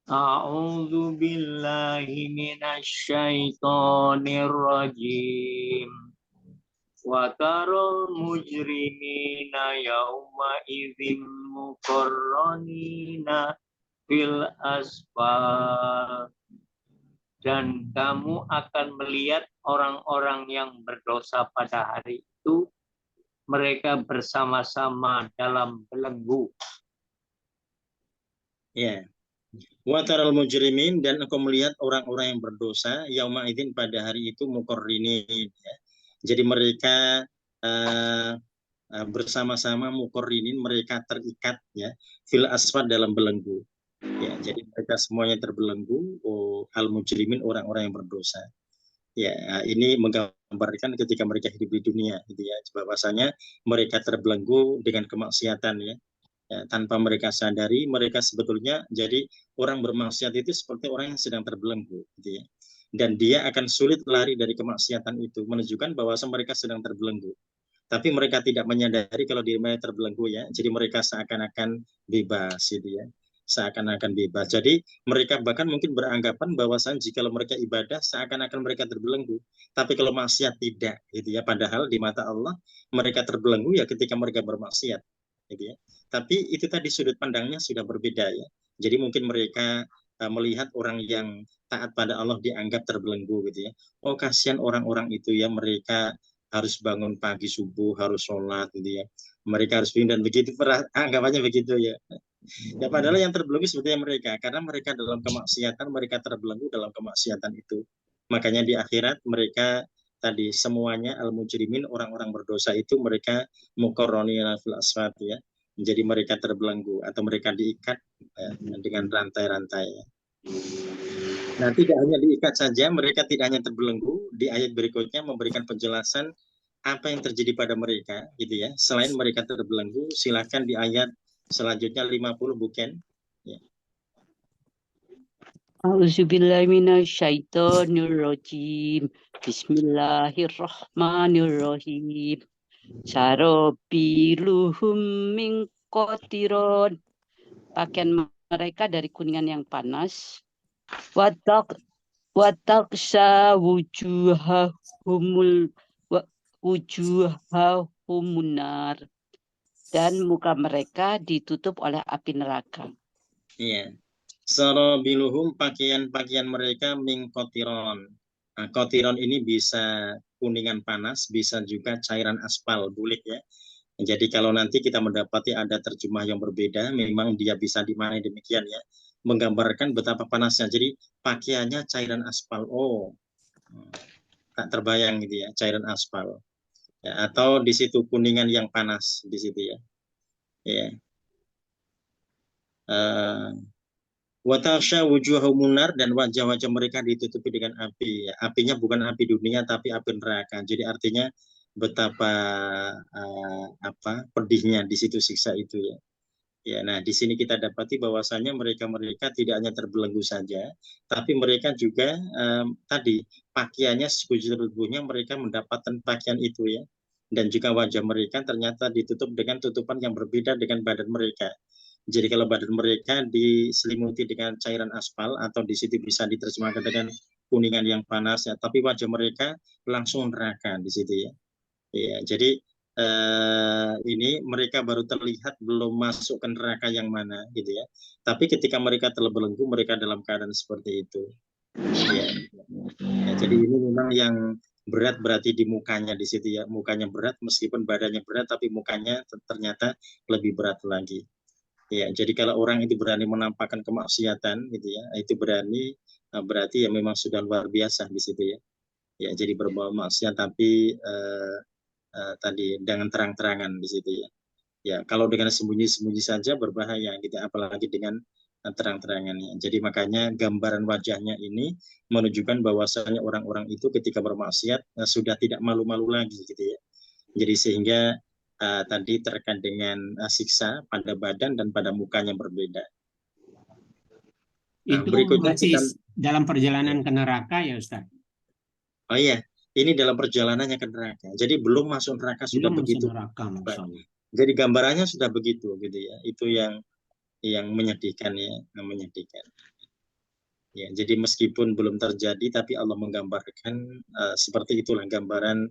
A'udzu billahi minasyaitonir rajim. Wa taral mujrimina yauma idzin muqarranina fil asfal. Dan kamu akan melihat orang-orang yang berdosa pada hari itu, mereka bersama-sama dalam belenggu. Ya. Wataral mujrimin, dan engkau melihat orang-orang yang berdosa yauma idzin pada hari itu muqarrinin, ya. Jadi mereka bersama-sama muqarrinin, mereka terikat ya fil asfad dalam belenggu. Ya, jadi mereka semuanya terbelenggu, al mujrimin, orang-orang yang berdosa. Ya, ini menggambarkan ketika mereka hidup di dunia gitu ya, bahwasanya mereka terbelenggu dengan kemaksiatan ya. Ya, tanpa mereka sadari, mereka sebetulnya jadi orang bermaksiat itu seperti orang yang sedang terbelenggu gitu ya. Dan dia akan sulit lari dari kemaksiatan itu, menunjukkan bahwa mereka sedang terbelenggu. Tapi mereka tidak menyadari kalau diri mereka terbelenggu ya. Jadi mereka seakan-akan bebas gitu ya. Seakan-akan bebas. Jadi mereka bahkan mungkin beranggapan bahwasan jika mereka ibadah seakan-akan mereka terbelenggu. Tapi kalau maksiat tidak gitu ya. Padahal di mata Allah mereka terbelenggu ya ketika mereka bermaksiat gitu ya. Tapi itu tadi sudut pandangnya sudah berbeda ya. Jadi mungkin mereka melihat orang yang taat pada Allah dianggap terbelenggu gitu ya. Oh, kasihan orang-orang itu ya, mereka harus bangun pagi subuh, harus sholat gitu ya. Mereka harus dan begitu, anggapannya begitu ya. Ya padahal yang terbelenggu sebetulnya mereka, karena mereka dalam kemaksiatan, mereka terbelenggu dalam kemaksiatan itu. Makanya di akhirat mereka tadi semuanya al-mujrimin, orang-orang berdosa itu mereka muqarronina fil asfad ya. Jadi mereka terbelenggu atau mereka diikat dengan rantai-rantai. Nah, tidak hanya diikat saja, mereka tidak hanya terbelenggu. Di ayat berikutnya memberikan penjelasan apa yang terjadi pada mereka, gitu ya. Selain mereka terbelenggu, silakan di ayat selanjutnya 50 bukan? Ya. A'udzubillahi minasyaitonirrajim. Bismillahirrahmanirrahim. Sarobiluhum min qatiron. Pakaian mereka dari kuningan yang panas. Watak wujuhahumunar. Dan muka mereka ditutup oleh api neraka. Iya. Sarobiluhum, pakaian-pakaian mereka min qatiron. Nah, qatiron ini bisa kuningan panas, bisa juga cairan aspal bulik ya. Jadi kalau nanti kita mendapati ada terjemah yang berbeda, memang dia bisa dimaknai demikian ya, menggambarkan betapa panasnya. Jadi pakaiannya cairan aspal. Oh, tak terbayang gitu ya, cairan aspal. Ya, atau di situ kuningan yang panas di situ ya. Ya. Watasya wujuhahum munar, dan wajah-wajah mereka ditutupi dengan api. Ya. Apinya bukan api dunia tapi api neraka. Jadi artinya betapa pedihnya di situ siksa itu ya. Ya, nah di sini kita dapati bahwasanya mereka tidak hanya terbelenggu saja, tapi mereka juga tadi pakaiannya sekujur tubuhnya mereka mendapatkan pakaian itu ya, dan juga wajah mereka ternyata ditutup dengan tutupan yang berbeda dengan badan mereka. Jadi kalau badan mereka diselimuti dengan cairan aspal atau di situ bisa diterjemahkan dengan kuningan yang panas ya, tapi wajah mereka langsung neraka di situ ya. Ya, jadi ini mereka baru terlihat belum masuk ke neraka yang mana gitu ya. Tapi ketika mereka terbelenggu, mereka dalam keadaan seperti itu. Ya. Ya, jadi ini memang yang berat berarti di mukanya di situ ya. Mukanya berat meskipun badannya berat, tapi mukanya ternyata lebih berat lagi. Ya, jadi kalau orang itu berani menampakkan kemaksiatan gitu ya, itu berarti ya memang sudah luar biasa di situ ya. Ya, jadi berbau maksiat tapi tadi dengan terang-terangan di situ ya. Ya, kalau dengan sembunyi-sembunyi saja berbahaya gitu, apalagi dengan terang-terangannya. Jadi makanya gambaran wajahnya ini menunjukkan bahwasanya orang-orang itu ketika bermaksiat sudah tidak malu-malu lagi gitu ya. Jadi sehingga tadi terkait dengan siksa pada badan dan pada mukanya berbeda. Itu berikutnya masih kita dalam perjalanan ke neraka ya Ustaz? Oh iya, ini dalam perjalanannya ke neraka. Jadi belum masuk neraka sudah Belum begitu. masuk neraka, Masya Allah. Jadi gambarannya sudah begitu gitu ya. Itu yang menyedihkan ya, menyedihkan. Ya, jadi meskipun belum terjadi tapi Allah menggambarkan seperti itulah gambaran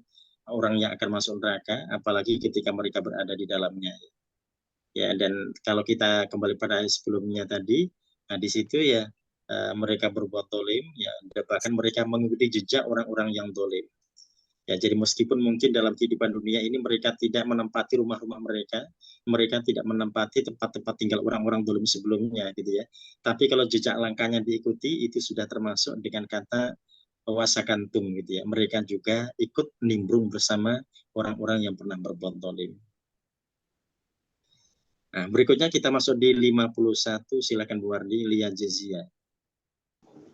orang yang akan masuk neraka, apalagi ketika mereka berada di dalamnya. Ya, dan kalau kita kembali pada ayat sebelumnya tadi, nah di situ ya mereka berbuat dolim, ya bahkan mereka mengikuti jejak orang-orang yang dolim. Ya, jadi meskipun mungkin dalam kehidupan dunia ini mereka tidak menempati rumah-rumah mereka tidak menempati tempat-tempat tinggal orang-orang dolim sebelumnya, gitu ya. Tapi kalau jejak langkahnya diikuti, itu sudah termasuk dengan kata wasakantum, gitu ya. Mereka juga ikut nimbrung bersama orang-orang yang pernah berbuat dolim. Nah, berikutnya kita masuk di 51, silakan Bu Wardi, lihat jazia.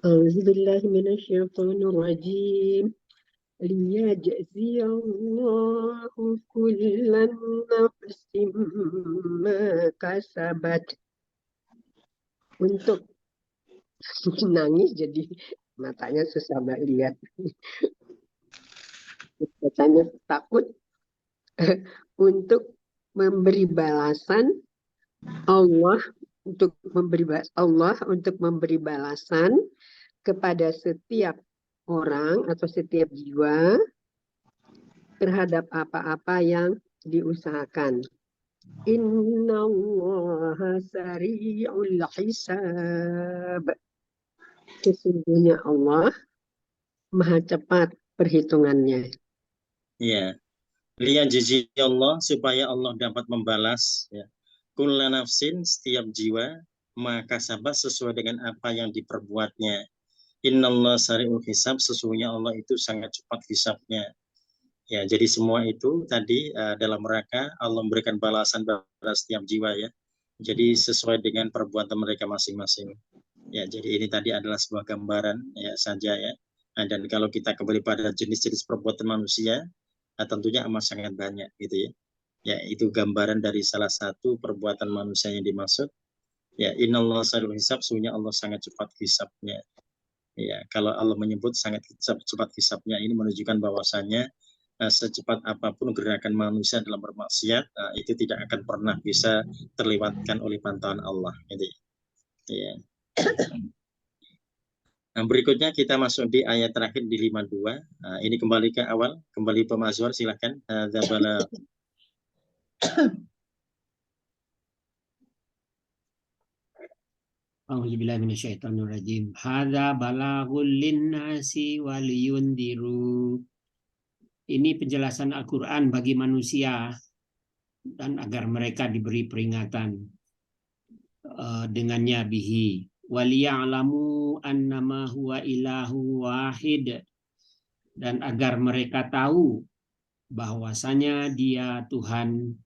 Auzubillahiminasyaitonirrajim. ليجزي الله كل نفس ما كسبت. Untuk nangis jadi matanya susah lihat. Matanya takut untuk memberi balasan Allah untuk memberi balasan kepada setiap orang atau setiap jiwa terhadap apa-apa yang diusahakan. Innallaha sari'ul hisab. Sesungguhnya Allah maha cepat perhitungannya. Ya, liyajzi Allah, supaya Allah dapat membalas ya. Kulla nafsin, setiap jiwa, maka sabar sesuai dengan apa yang diperbuatnya. Innallaha sari'ul hisab, sesungguhnya Allah itu sangat cepat hisabnya. Ya, jadi semua itu tadi dalam rangka Allah memberikan balasan pada setiap jiwa ya. Jadi sesuai dengan perbuatan mereka masing-masing. Ya, jadi ini tadi adalah sebuah gambaran ya saja ya. Nah, dan kalau kita kembali pada jenis-jenis perbuatan manusia, tentunya amat sangat banyak gitu ya. Ya, itu gambaran dari salah satu perbuatan manusia yang dimaksud. Ya, innallaha sari'ul hisab, sesungguhnya Allah sangat cepat hisabnya. Ya, kalau Allah menyebut sangat cepat hisabnya, ini menunjukkan bahwasannya secepat apapun gerakan manusia dalam bermaksiat, itu tidak akan pernah bisa terlewatkan oleh pantauan Allah. Gitu. Ya. Nah, berikutnya kita masuk di ayat terakhir di 52. Ini kembali ke awal, kembali pemazhur, silahkan. A'udzubillahiminasyaitonirrajim. Hadza balaghul linnasi waliyundiru. Ini penjelasan Al-Quran bagi manusia dan agar mereka diberi peringatan dengannya bihi. Waliya'lamu annama huwa ilahu wahid. Dan agar mereka tahu bahwasanya Dia Tuhan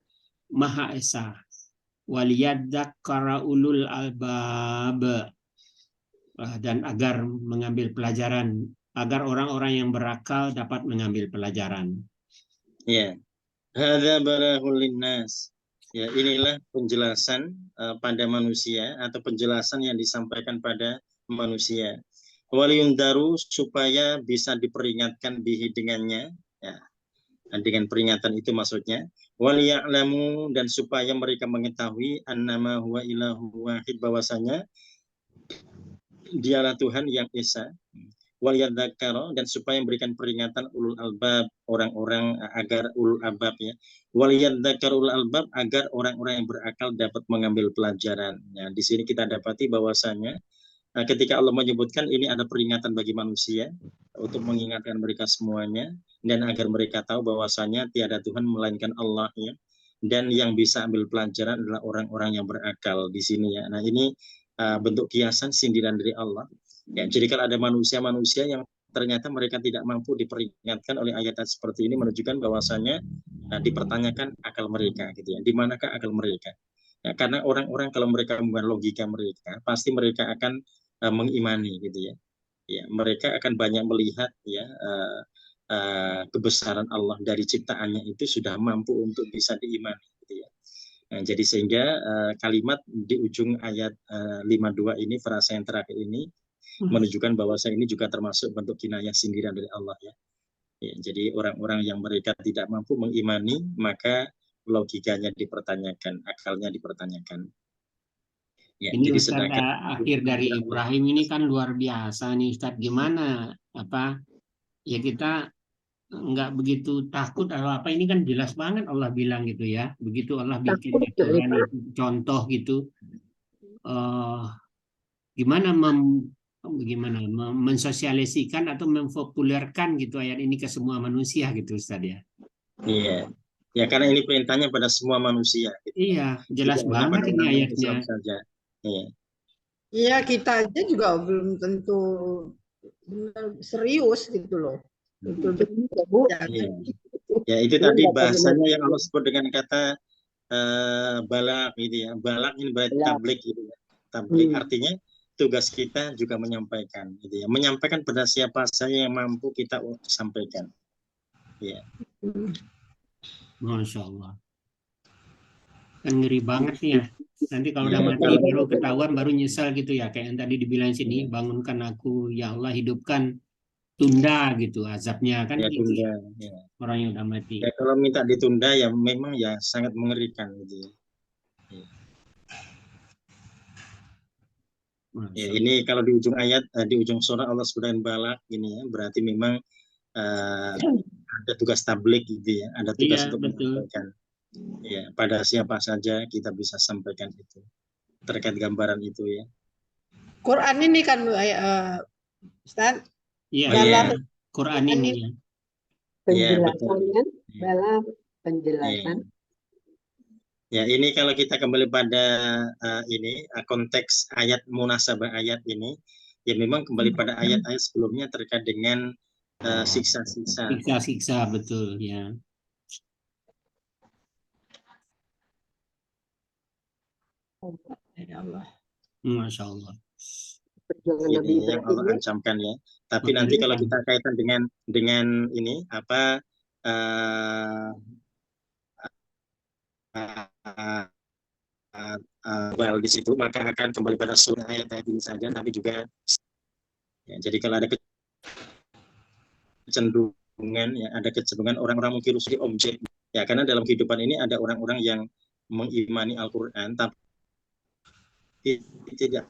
Maha Esa. Waliyadzakkara ulul albab, dan agar mengambil pelajaran, agar orang-orang yang berakal dapat mengambil pelajaran. Ya, hadza balaghul linnas. Ya, inilah penjelasan pada manusia atau penjelasan yang disampaikan pada manusia. Waliyundaru, supaya bisa diperingatkan bihi dengannya. Ya, dengan peringatan itu maksudnya. Waliya'lamu, dan supaya mereka mengetahui annama huwa ilahu wahid, bahwasanya Dialah Tuhan yang esa. Waliyadzakara, dan supaya memberikan peringatan ulul albab, orang-orang agar ulul albab ya. Waliyadzakara ulul albab, agar orang-orang yang berakal dapat mengambil pelajaran. Nah, di sini kita dapati bahwasanya ketika Allah menyebutkan ini ada peringatan bagi manusia untuk mengingatkan mereka semuanya, dan agar mereka tahu bahwasanya tiada Tuhan melainkan Allah ya, dan yang bisa ambil pelajaran adalah orang-orang yang berakal di sini ya. Nah, ini bentuk kiasan sindiran dari Allah ya. Jadi kalau ada manusia-manusia yang ternyata mereka tidak mampu diperingatkan oleh ayat-ayat seperti ini, menunjukkan bahwasanya dipertanyakan akal mereka gitu ya. Di manakah akal mereka? Ya, karena orang-orang kalau mereka membuat logika mereka, pasti mereka akan mengimani gitu ya. Ya, mereka akan banyak melihat ya kebesaran Allah dari ciptaannya itu sudah mampu untuk bisa diimani gitu ya. Nah, jadi sehingga kalimat di ujung ayat 52 ini, frasa yang terakhir ini menunjukkan bahwa ini juga termasuk bentuk kinayah sindiran dari Allah ya. Ya, jadi orang-orang yang mereka tidak mampu mengimani, maka logikanya dipertanyakan, akalnya dipertanyakan. Ya, Ini jadi Ustadz, akhir dari Ibrahim ini kan luar biasa nih Ustadz. Gimana ya kita nggak begitu takut atau apa, ini kan jelas banget Allah bilang gitu ya. Begitu Allah bikin di Quran itu contoh gitu, gimana mensosialisikan atau mempopulerkan gitu ayat ini ke semua manusia gitu Ustadz ya. Iya. Ya karena ini perintahnya pada semua manusia. Gitu. Iya, jelas banget ini ayatnya. Saja. Iya. Iya, kita aja juga belum tentu serius gitu loh. Betul-betul. Iya. Ya itu tadi bahasanya yang Allah sebut dengan kata balak gitu ya. Balak ini berarti tablik gitu ya. Tablik artinya tugas kita juga menyampaikan gitu ya. Menyampaikan pada siapa saja yang mampu kita sampaikan. Ya. Masya Allah. Kan ngeri banget nih ya. Nanti kalau udah mati baru ketahuan, baru nyesal gitu ya. Kayak yang tadi dibilang sini, bangunkan aku, ya Allah hidupkan, tunda gitu azabnya kan. Ya, gitu. tunda. Ya. Orang yang udah mati. Ya, kalau minta ditunda ya memang ya sangat mengerikan gitu ya. Ya, ini kalau di ujung ayat, di ujung surah Allah sebutkan balak ini ya, berarti memang ada tugas tablik gitu ya, ada tugas untuk menyampaikan. Ya, pada siapa saja kita bisa sampaikan itu terkait gambaran itu ya. Quran ini kan Ustaz. Iya, Quran ini ya. Penjelasannya dalam penjelasan. Ya, ini kalau kita kembali pada ini konteks ayat munasabah ayat ini, ya memang kembali pada ayat-ayat sebelumnya terkait dengan siksa-siksa. Siksa-siksa, betul ya. Ya Allah. Masya Allah. Ini yang Allah ancamkan ya. Tapi nanti kalau kita kaitan dengan ini apa well di situ, maka akan kembali pada surah ayat-ayat ini saja. Tapi juga ya, jadi kalau ada kecenderungan ya, ada kecenderungan orang-orang mungkin di objek ya, karena dalam kehidupan ini ada orang-orang yang mengimani Al-Quran tapi tidak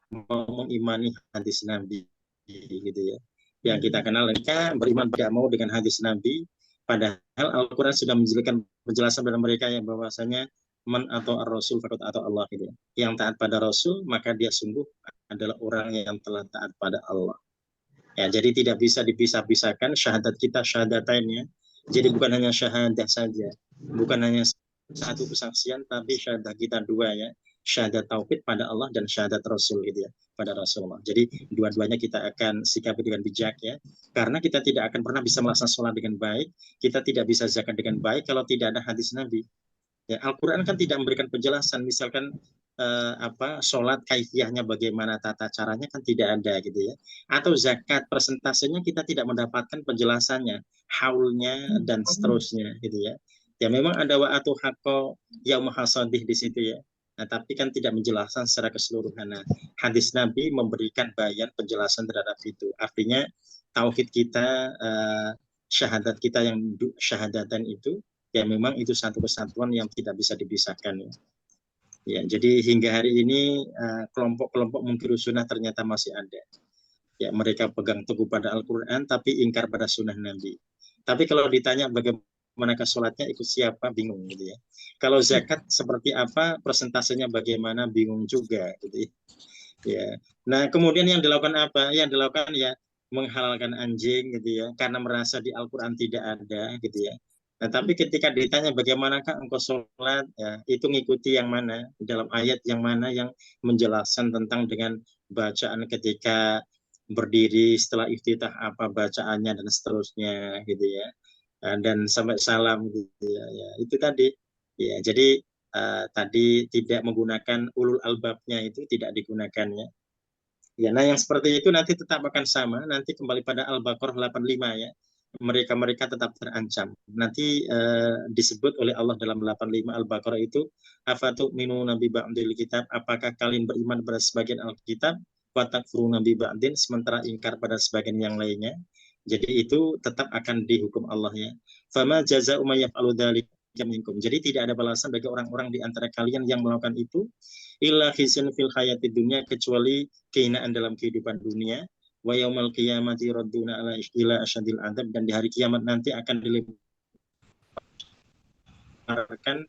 mau mengimani hadis Nabi gitu ya. Yang kita kenal mereka beriman tidak mau dengan hadis Nabi, padahal Al-Quran sudah menjelaskan penjelasan pada mereka yang bahwasanya man atau ar-rasul faqad atau Allah gitu ya. Yang taat pada Rasul maka dia sungguh adalah orang yang telah taat pada Allah. Ya, jadi tidak bisa dipisah-pisahkan syahadat kita syahadatain ya. Jadi bukan hanya syahadah saja, bukan hanya satu kesaksian, tapi syahadat kita dua ya. Syahadat tauhid pada Allah dan syahadat Rasul gitu ya, pada Rasulullah. Jadi dua-duanya kita akan sikapi dengan bijak ya. Karena kita tidak akan pernah bisa melaksanakan sholat dengan baik, kita tidak bisa zakat dengan baik kalau tidak ada hadis Nabi. Ya, Al-Quran kan tidak memberikan penjelasan, misalkan sholat kaifiyahnya bagaimana, tata caranya kan tidak ada gitu ya. Atau zakat persentasenya kita tidak mendapatkan penjelasannya, haulnya dan seterusnya gitu ya. Ya memang ada wa'atu haqqo yaum hasadih di situ ya. Nah, tapi kan tidak menjelaskan secara keseluruhan. Nah, hadis Nabi memberikan bayan penjelasan terhadap itu. Artinya tauhid kita, syahadat kita yang syahadatan itu ya memang itu satu kesatuan yang tidak bisa dipisahkan ya. Ya, jadi hingga hari ini kelompok-kelompok Munkirus Sunnah ternyata masih ada. Ya, mereka pegang teguh pada Al-Quran tapi ingkar pada sunnah Nabi. Tapi kalau ditanya bagaimana sholatnya ikut siapa, bingung gitu ya. Kalau zakat seperti apa, persentasenya bagaimana, bingung juga gitu ya. Ya. Nah, kemudian yang dilakukan apa? Yang dilakukan ya menghalalkan anjing gitu ya, karena merasa di Al-Quran tidak ada gitu ya. Nah, tapi ketika ditanya bagaimanakah engkau sholat, ya, itu ngikuti yang mana, dalam ayat yang mana yang menjelaskan tentang dengan bacaan ketika berdiri, setelah iftitah apa bacaannya dan seterusnya gitu ya, dan sampai salam gitu ya, ya itu tadi ya. Jadi tadi tidak menggunakan ulul albabnya, itu tidak digunakannya. Ya, nah yang seperti itu nanti tetap akan sama, nanti kembali pada Al-Baqarah 85 ya. Mereka tetap terancam. Nanti disebut oleh Allah dalam 85 Al-Baqarah itu, afatu'minuna bi ba'dil kitab, apakah kalian beriman pada sebagian Alkitab, wa takfuruna bi ba'din, sementara ingkar pada sebagian yang lainnya. Jadi itu tetap akan dihukum Allah ya. Fama jazaa'u may yaf'alu dzalika minkum. Jadi tidak ada balasan bagi orang-orang di antara kalian yang melakukan itu, illa khizyun fil hayatid dunya, kecuali kehinaan dalam kehidupan dunia, wa yaumal qiyamati radduna ila asyadil adzab, dan di hari kiamat nanti akan dilemparkan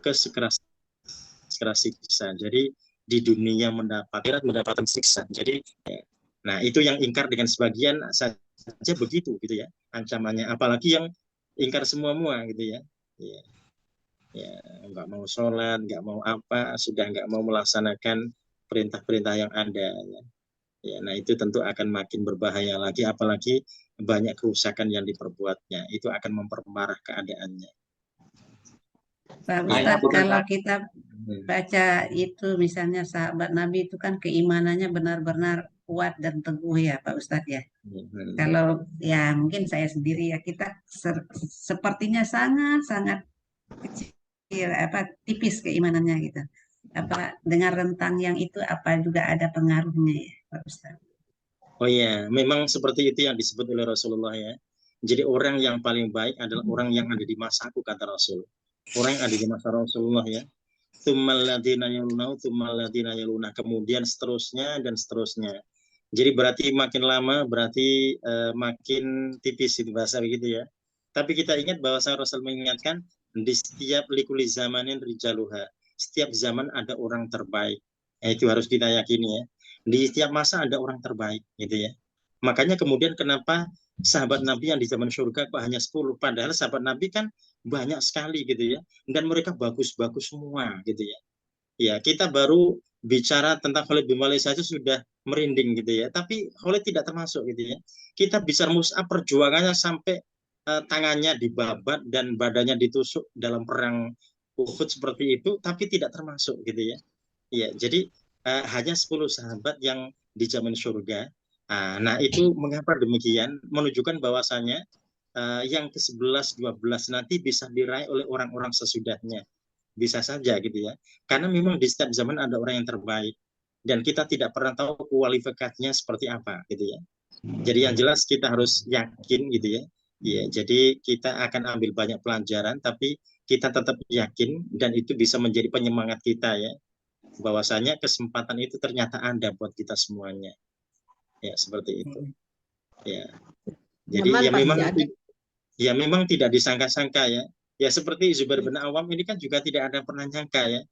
ke sekeras siksa. Jadi di dunia mendapatkan siksa. Jadi nah itu yang ingkar dengan sebagian saja begitu gitu ya ancamannya, apalagi yang ingkar semua gitu ya. Ya, nggak mau sholat, nggak mau apa, sudah nggak mau melaksanakan perintah-perintah yang ada. Ya, nah itu tentu akan makin berbahaya lagi, apalagi banyak kerusakan yang diperbuatnya. Itu akan memperparah keadaannya. Pak Ustadz, kalau kita baca itu misalnya sahabat Nabi itu kan keimanannya benar-benar kuat dan teguh ya Pak Ustadz ya. Kalau ya mungkin saya sendiri ya, kita sepertinya sangat-sangat kecil, tipis keimanannya gitu. Apa dengan rentang yang itu apa juga ada pengaruhnya ya Pak Ustadz? Oh iya, memang seperti itu yang disebut oleh Rasulullah ya. Jadi orang yang paling baik adalah orang yang ada di masaku, kata Rasul. Orang yang ada di masa Rasulullah ya. Tsummalladziina yalunahum, tsummalladziina yalunah, kemudian seterusnya dan seterusnya. Jadi berarti makin lama berarti makin tipis itu bahasa begitu ya. Tapi kita ingat bahwa Rasul mengingatkan di setiap likuli zamanin rijaluha. Setiap zaman ada orang terbaik. Itu harus kita yakini ya. Di setiap masa ada orang terbaik gitu ya. Makanya kemudian kenapa sahabat Nabi yang di zaman surga kok hanya 10, padahal sahabat Nabi kan banyak sekali gitu ya. Dan mereka bagus-bagus semua gitu ya. Ya, kita baru bicara tentang Khalid bin Walid saja sudah merinding gitu ya. Tapi Khalid tidak termasuk gitu ya. Kita bicara Mus'ab, perjuangannya sampai tangannya dibabat dan badannya ditusuk dalam perang Uhud seperti itu, tapi tidak termasuk gitu ya. Ya, jadi hanya 10 sahabat yang di zaman surga. Nah, itu mengapa demikian? Menunjukkan bahwasanya yang ke-11, 12 nanti bisa diraih oleh orang-orang sesudahnya. Bisa saja gitu ya. Karena memang di setiap zaman ada orang yang terbaik. Dan kita tidak pernah tahu kualifikasinya seperti apa gitu ya. Jadi yang jelas kita harus yakin gitu ya. Ya, jadi kita akan ambil banyak pelajaran, tapi kita tetap yakin dan itu bisa menjadi penyemangat kita ya. Bahwasanya kesempatan itu ternyata ada buat kita semuanya. Ya, seperti itu. Ya. Jadi ya memang tidak disangka-sangka ya. Ya seperti Zubair bin Awam ini kan juga tidak ada pernah nyangka ya.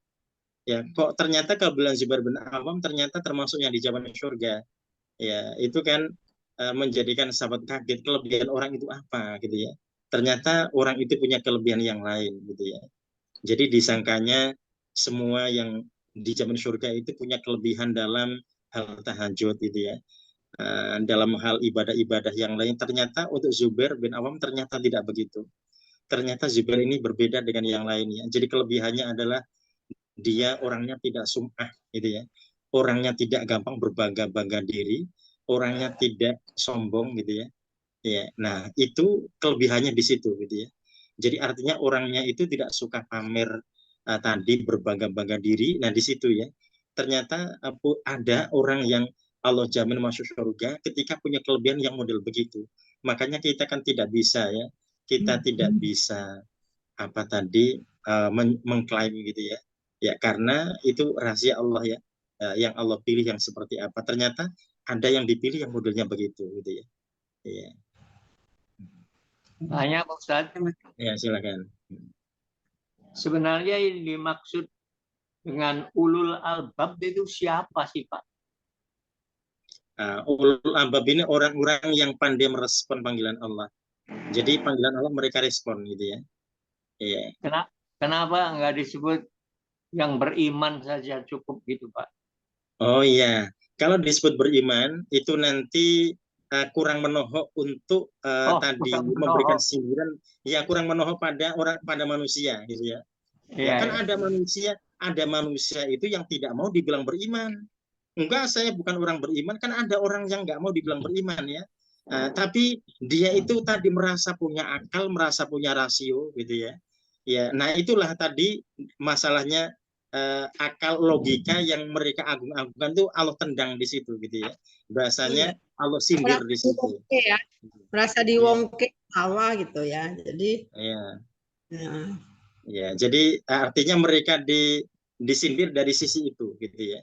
Ya, kok ternyata kebetulan Zubair bin Awam ternyata termasuk yang di zaman surga. Ya, itu kan menjadikan sahabat kaget, kelebihan orang itu apa gitu ya. Ternyata orang itu punya kelebihan yang lain gitu ya. Jadi disangkanya semua yang di zaman surga itu punya kelebihan dalam hal tahajud gitu ya. Dalam hal ibadah-ibadah yang lain, ternyata untuk Zubair bin Awam ternyata tidak begitu. Ternyata Zubair ini berbeda dengan yang lainnya. Jadi kelebihannya adalah dia orangnya tidak sum'ah gitu ya. Orangnya tidak gampang berbangga-bangga diri, orangnya tidak sombong gitu ya. Ya, nah itu kelebihannya di situ gitu ya. Jadi artinya orangnya itu tidak suka pamer tadi berbangga-bangga diri. Nah di situ ya. Ternyata ada orang yang Allah jamin masuk surga ketika punya kelebihan yang model begitu. Makanya kita kan tidak bisa ya. Kita tidak bisa apa tadi mengklaim gitu ya. Ya karena itu rahasia Allah ya. Yang Allah pilih yang seperti apa. Ternyata ada yang dipilih yang modelnya begitu gitu ya. Ya. Tanya Pak Ustadz. Ya silakan. Sebenarnya yang dimaksud dengan ulul albab itu siapa sih Pak? Ulul albab ini orang-orang yang pandai merespon panggilan Allah. Jadi panggilan Allah mereka respon gitu ya. Iya. Kenapa nggak disebut yang beriman saja cukup gitu Pak? Oh iya, kalau disebut beriman itu nanti kurang menohok untuk tadi kurang memberikan menohok. sindiran, ya kurang menohok pada manusia gitu ya. Ya kan ada manusia itu yang tidak mau dibilang beriman. Enggak, saya bukan orang beriman, kan ada orang yang nggak mau dibilang beriman ya. Tapi dia itu tadi merasa punya akal, merasa punya rasio gitu ya. Ya, nah itulah tadi masalahnya, akal logika yang mereka agung-agungkan tuh Allah tendang di situ gitu ya. Bahasanya Allah sindir di situ. Ya. Merasa diwongke Allah gitu ya. Jadi ya, jadi artinya mereka disindir dari sisi itu gitu ya.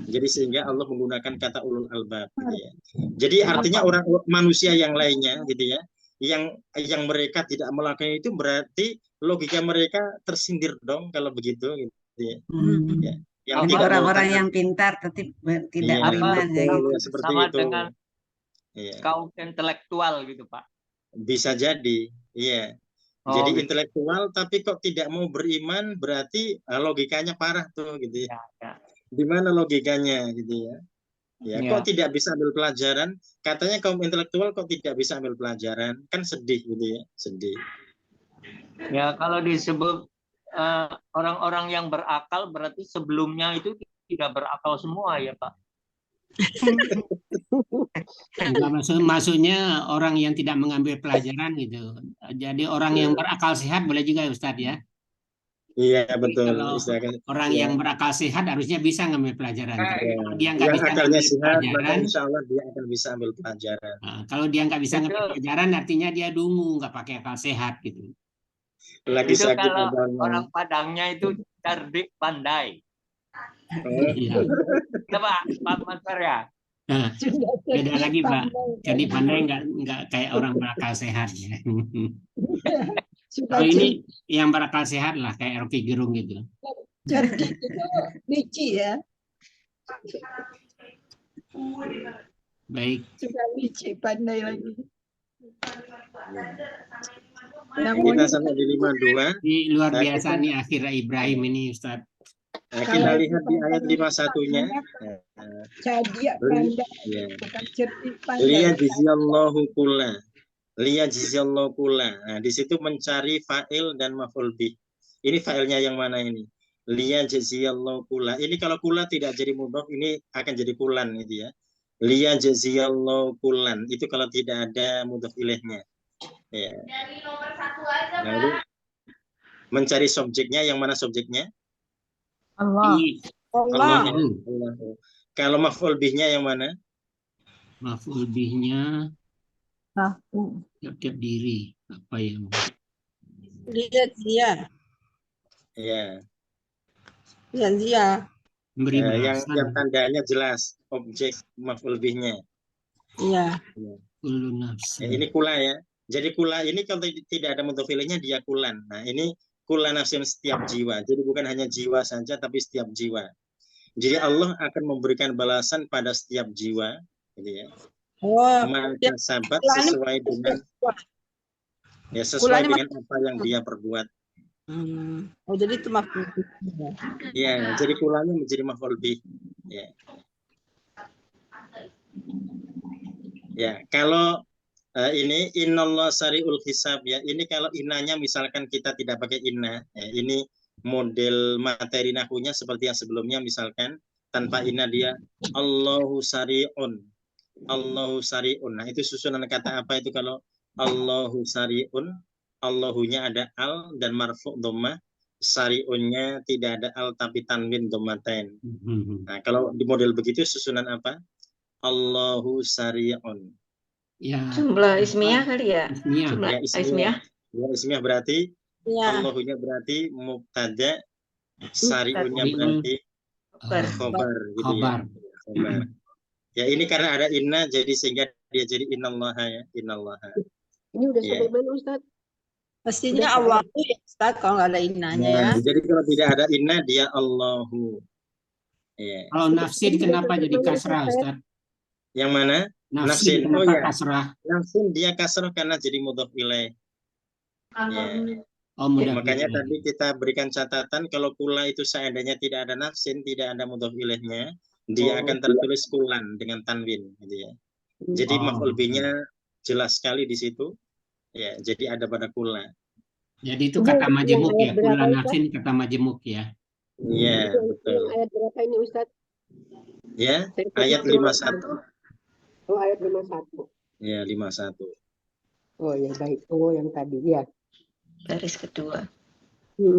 Jadi sehingga Allah menggunakan kata ulul albab gitu ya. Jadi artinya orang manusia yang lainnya gitu ya, yang mereka tidak melakukan itu berarti logika mereka tersindir dong kalau begitu gitu ya. Yang jadi orang-orang yang pintar tapi tidak beriman gitu. Seperti sama itu. Dengan kaum intelektual gitu Pak. Bisa jadi, iya. Jadi intelektual tapi kok tidak mau beriman, berarti logikanya parah tuh gitu ya. Di mana logikanya gitu ya? Ya, kok tidak bisa ambil pelajaran? Katanya kaum intelektual kok tidak bisa ambil pelajaran? Kan sedih gitu ya, sedih. Ya, kalau disebut orang-orang yang berakal berarti sebelumnya itu tidak berakal semua ya Pak. Maksudnya orang yang tidak mengambil pelajaran gitu. Jadi orang yang berakal sehat boleh juga Ustadz ya. Iya betul. Kalau orang yang berakal sehat harusnya bisa ngambil pelajaran. Kalau dia nggak bisa akalnya ngambil sehat, pelajaran, maka insya Allah dia akan bisa ambil pelajaran. Kalau dia nggak bisa ngambil pelajaran, artinya dia dungu, nggak pakai akal sehat gitu. Lagi itu sakit kalau orang Padangnya itu cerdik pandai. Coba Pak Mansur ya. Nah, beda lagi Pak. Cerdik pandai nggak kayak orang berakal sehat ya. Kalau ini yang berakal sehat lah kayak Rocky Gerung gitu. Cerdik itu licik ya. Baik. Sudah licik, pandai lagi. Kita sampai di 52. Ini luar biasa nih akhirnya Ibrahim ini Ustadz. Kita lihat di ayat 51-nya. Cerdik pandai, bukan cerdik pandai. Liyajziyallahu kulla. Liyajziyallahu kulla. Nah, di situ mencari fa'il dan maf'ul bih. Ini fa'ilnya yang mana ini? Liyajziyallahu kulla. Ini kalau kulla tidak jadi mudhaf, ini akan jadi kulan gitu ya. Liyajziyallahu kullan. Itu kalau tidak ada mudhaf ilaihnya. Ya. Dari nomor 1 aja, Pak. Lalu mencari subjeknya, yang mana subjeknya? Allah. Allah. Kalau maf'ul bihnya yang mana? Maf'ul bihnya tiap-tiap diri. Apa yang? Lihat dia. Ya. Lihat dia. Yang tandanya jelas, objek maf'ul bihnya. Iya. Ini kula ya. Jadi kula ini kalau tidak ada mudhaf ilaihnya dia kulan. Nah, ini kula nafsin, setiap jiwa. Jadi bukan hanya jiwa saja tapi setiap jiwa. Jadi Allah akan memberikan balasan pada setiap jiwa, gitu ya. Maka sahabat sesuai dengan sesuai dengan apa yang dia perbuat. Oh, jadi itu maf'ul bih. Ya, jadi kulanya menjadi maf'ul bih. Ya. Ya, kalau ini innallah sari'ul hisab ya. Ini kalau innanya misalkan kita tidak pakai inna, ya, ini model materi nahwunya seperti yang sebelumnya, misalkan tanpa inna dia Allahu sari'un. Allahu sari'un. Nah, itu susunan kata apa itu kalau Allahu sari'un? Allahunya ada al dan marfu' dhammah, sari'unnya tidak ada al tapi tanwin dhammatain. Nah, kalau di model begitu susunan apa? Allahu sari'un. Ya. Jumlah ismiyah kali ya? Jumlah ismiyah. Ya, ismiyah berarti Allahunya berarti mubtada, sari'unnya berarti khobar gitu ya. Khobar. Ya, ini karena ada inna jadi sehingga dia jadi innallaha ya, innallaha. Ini udah sampai mana Ustaz? Pastinya Allah ya Ustaz kalau nggak ada innanya ya. Jadi kalau tidak ada inna dia Allahu. Ya. Kalau nafsin kenapa jadi kasrah Ustaz? Yang mana? Nafsin kenapa kasrah? Nafsin dia kasrah karena jadi mudhaf ilaih. Ya. Makanya tadi kita berikan catatan kalau kula itu seandainya tidak ada nafsin, tidak ada mudhaf ilaihnya, dia akan tertulis kulan dengan tanwin gitu ya. Jadi Oh. maf'ul bihnya jelas sekali di situ. Ya, jadi ada pada kula. Jadi itu Itu kata yang majemuk ayat ya, berapa, kula Ustaz? nafsin kata majemuk ya. Iya, Yang betul. ayat berapa ini, Ustaz? Ya, Saya ayat coba 51. Oh, ayat 51. Ya, 51. Oh ya baik. Oh yang tadi ya. Baris kedua.